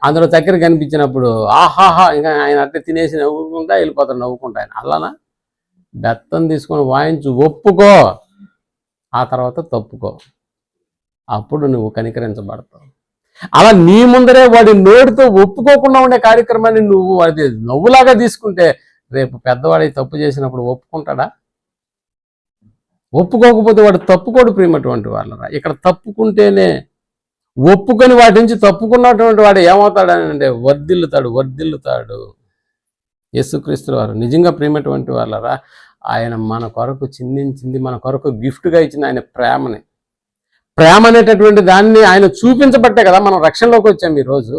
[SPEAKER 1] అందులో చక్కెర కనిపించినప్పుడు ఆహాహా ఇంకా ఆయన అట్టే తినేసి నవ్వుకుంటా వెళ్ళిపోతాడు, నవ్వుకుంటా ఆయన. అలానా? బెత్తం తీసుకొని వాయించు, ఒప్పుకో, ఆ తర్వాత తప్పుకో, అప్పుడు నువ్వు కనికరించబడతావు. అలా నీ ముందరే వాడి నోటితో ఒప్పుకోకుండా ఉండే కార్యక్రమాన్ని నువ్వు అది నవ్వులాగా తీసుకుంటే రేపు పెద్దవాడి తప్పు చేసినప్పుడు ఒప్పుకుంటాడా? ఒప్పుకోకపోతే వాడు తప్పుకోడు ప్రియమైనటువంటి వాళ్ళరా. ఇక్కడ తప్పుకుంటేనే, ఒప్పుకొని వాటి నుంచి తప్పుకున్నటువంటి వాడు ఏమవుతాడనంటే వర్ధిల్లుతాడు. యేసుక్రీస్తు వారు నిజంగా ప్రియమైనటువంటి వాళ్ళరా, ఆయన మన కొరకు చిందించింది, మన కొరకు గిఫ్ట్గా ఇచ్చిన ఆయన ప్రేమ అనేటటువంటి దాన్ని ఆయన చూపించబట్టే కదా మనం రక్షణలోకి వచ్చాం ఈరోజు.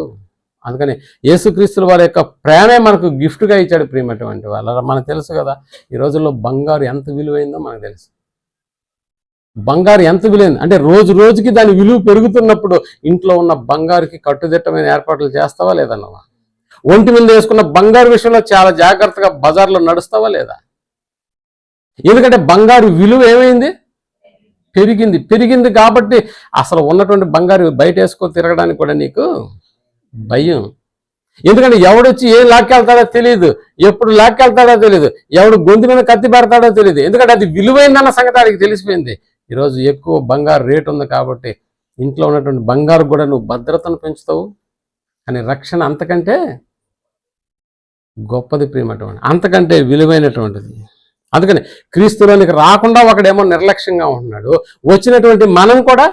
[SPEAKER 1] అందుకని యేసుక్రీస్తుల వారి యొక్క ప్రేమే మనకు గిఫ్ట్గా ఇచ్చాడు ప్రియమైనటువంటి వాళ్ళరా. మనకు తెలుసు కదా ఈ రోజుల్లో బంగారు ఎంత విలువైందో మనకు తెలుసు. బంగారు ఎంత విలువైంది అంటే రోజు రోజుకి దాని విలువ పెరుగుతున్నప్పుడు ఇంట్లో ఉన్న బంగారుకి కట్టుదిట్టమైన ఏర్పాట్లు చేస్తావా లేదన్నవా? ఒంటి మీద వేసుకున్న బంగారు విషయంలో చాలా జాగ్రత్తగా బజార్లో నడుస్తావా లేదా? ఎందుకంటే బంగారు విలువ ఏమైంది? పెరిగింది కాబట్టి అసలు ఉన్నటువంటి బంగారు బయట వేసుకొని తిరగడానికి కూడా నీకు భయం. ఎందుకంటే ఎవడొచ్చి ఏం లాక్కెళ్తాడో తెలియదు, ఎప్పుడు లాక్కెళ్తాడో తెలియదు, ఎవడు గొంతు మీద కత్తి పెడతాడో తెలియదు. ఎందుకంటే అది విలువైందన్న సంగతి వాడికి తెలిసిపోయింది. ఈరోజు ఎక్కువ బంగారు రేటు ఉంది కాబట్టి ఇంట్లో ఉన్నటువంటి బంగారు కూడా నువ్వు భద్రతను పెంచుతావు. కానీ రక్షణ అంతకంటే గొప్పది ప్రియమైనటువంటి, అంతకంటే విలువైనటువంటిది. అందుకని క్రీస్తులోనికి రాకుండా ఒకడేమో నిర్లక్ష్యంగా ఉంటున్నాడు, వచ్చినటువంటి మనం కూడా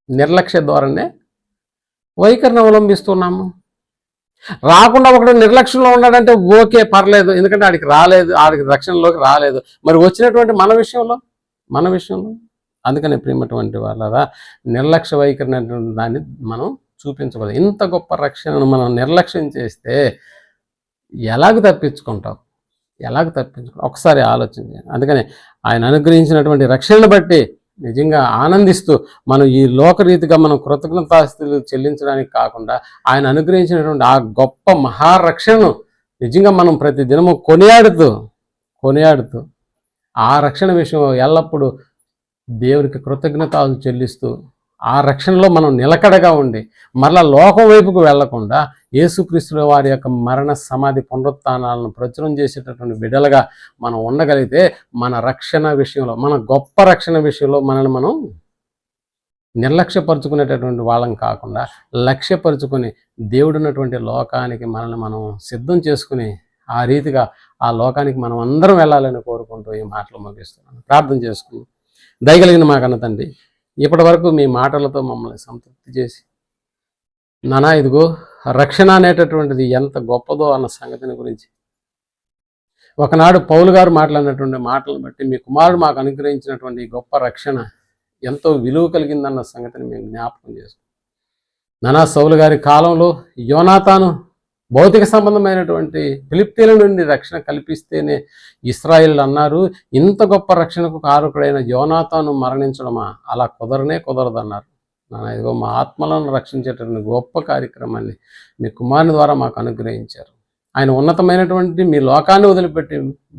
[SPEAKER 1] నిర్లక్ష్య ధోరణే వైఖరిని అవలంబిస్తున్నాము. రాకుండా ఒకడు నిర్లక్ష్యంలో ఉన్నాడంటే ఓకే, పర్లేదు, ఎందుకంటే ఆడికి రక్షణలోకి రాలేదు. మరి వచ్చినటువంటి మన విషయంలో అందుకని ప్రియమైనటువంటి వాళ్ళరా, నిర్లక్ష్య వైఖరి అనేటువంటి దాన్ని మనం చూపించకూడదు. ఇంత గొప్ప రక్షణను మనం నిర్లక్ష్యం చేస్తే ఎలాగ తప్పించుకుంటావు? ఒకసారి ఆలోచించండి. అందుకని ఆయన అనుగ్రహించినటువంటి రక్షణను బట్టి నిజంగా ఆనందిస్తూ మనం ఈ లోకరీతిగా మనం కృతజ్ఞతాస్తులు చెల్లించడానికి కాకుండా ఆయన అనుగ్రహించినటువంటి ఆ గొప్ప మహారక్షణను నిజంగా మనం ప్రతి దినము కొనియాడుతూ ఆ రక్షణ విషయం ఎల్లప్పుడూ దేవునికి కృతజ్ఞతలు చెల్లిస్తూ ఆ రక్షణలో మనం నిలకడగా ఉండి మరలా లోకం వైపుకు వెళ్లకుండా యేసుక్రీస్తు వారి యొక్క మరణ సమాధి పునరుత్థానాలను ప్రచురం చేసేటటువంటి బిడ్డలుగా మనం ఉండగలిగితే మన రక్షణ విషయంలో, మన గొప్ప రక్షణ విషయంలో మనల్ని మనం నిర్లక్ష్యపరుచుకునేటటువంటి వాళ్ళం కాకుండా లక్ష్యపరుచుకొని దేవుడున్నటువంటి లోకానికి మనల్ని మనం సిద్ధం చేసుకుని ఆ రీతిగా ఆ లోకానికి మనం అందరం వెళ్ళాలని కోరుకుంటూ ఈ మాటలు ముగిస్తున్నాను. ప్రార్థన చేసుకుని దయగలిగిన మా కన్న తండ్రి, ఇప్పటి వరకు మీ మాటలతో మమ్మల్ని సంతృప్తి చేసి నానా ఇదిగో రక్షణ అనేటటువంటిది ఎంత గొప్పదో అన్న సంగతిని గురించి ఒకనాడు పౌలు గారు మాట్లాడినటువంటి మాటలను బట్టి మీ కుమారుడు మాకు అనుగ్రహించినటువంటి గొప్ప రక్షణ ఎంతో విలువ కలిగిందన్న సంగతిని మేము జ్ఞాపకం చేసుకున్నాం. నానా సౌలు గారి కాలంలో యోనాతాను భౌతిక సంబంధమైనటువంటి ఫిలిష్తీయుల నుండి రక్షణ కల్పిస్తేనే ఇశ్రాయేలు అన్నారు, ఇంత గొప్ప రక్షణకు కారకుడైన యోనాతాను మరణించడమా, అలా కుదరదన్నారు. ఇదిగో మా ఆత్మలను రక్షించేటటువంటి గొప్ప కార్యక్రమాన్ని మీ కుమారుని ద్వారా మాకు అనుగ్రహించారు. ఆయన ఉన్నతమైనటువంటి మీ లోకాన్ని వదిలిపెట్టి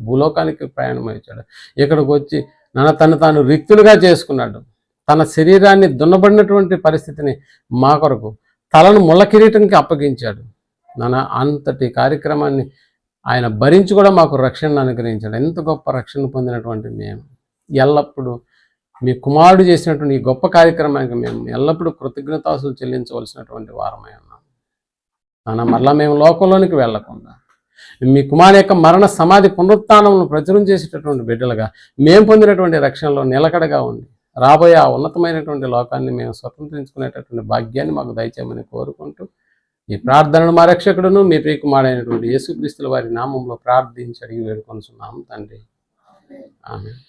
[SPEAKER 1] భూలోకానికి ప్రయాణం అయ్యాడు. ఇక్కడికి వచ్చి తను తాను రిక్తులుగా చేసుకున్నాడు. తన శరీరాన్ని దున్నబడినటువంటి పరిస్థితిని మా కొరకు తలను ముళ్ళ కిరీటంకి అప్పగించాడు. అంతటి కార్యక్రమాన్ని ఆయన భరించి కూడా మాకు రక్షణను అనుగ్రహించాడు. ఎంత గొప్ప రక్షణ పొందినటువంటి మేము ఎల్లప్పుడూ మీ కుమారుడు చేసినటువంటి ఈ గొప్ప కార్యక్రమానికి మేము ఎల్లప్పుడూ కృతజ్ఞతాస్తులు చెల్లించవలసినటువంటి వారమై ఉన్నాం. మరలా మేము లోకంలోనికి వెళ్లకుండా మీ కుమారు యొక్క మరణ సమాధి పునరుత్థానమును ప్రచురం చేసేటటువంటి బిడ్డలుగా మేము పొందినటువంటి రక్షణలో నిలకడగా ఉండి రాబోయే ఆ ఉన్నతమైనటువంటి లోకాన్ని మేము స్వతంత్రించుకునేటటువంటి భాగ్యాన్ని మాకు దయచేయమని కోరుకుంటూ ఈ ప్రార్థనను మా రక్షకుడును మీ ప్రియకుమారుడైనటువంటి యేసుక్రీస్తుల వారి నామంలో ప్రార్థించి అడిగి వేడుకొనుచున్నాము తండ్రి. ఆమేన్.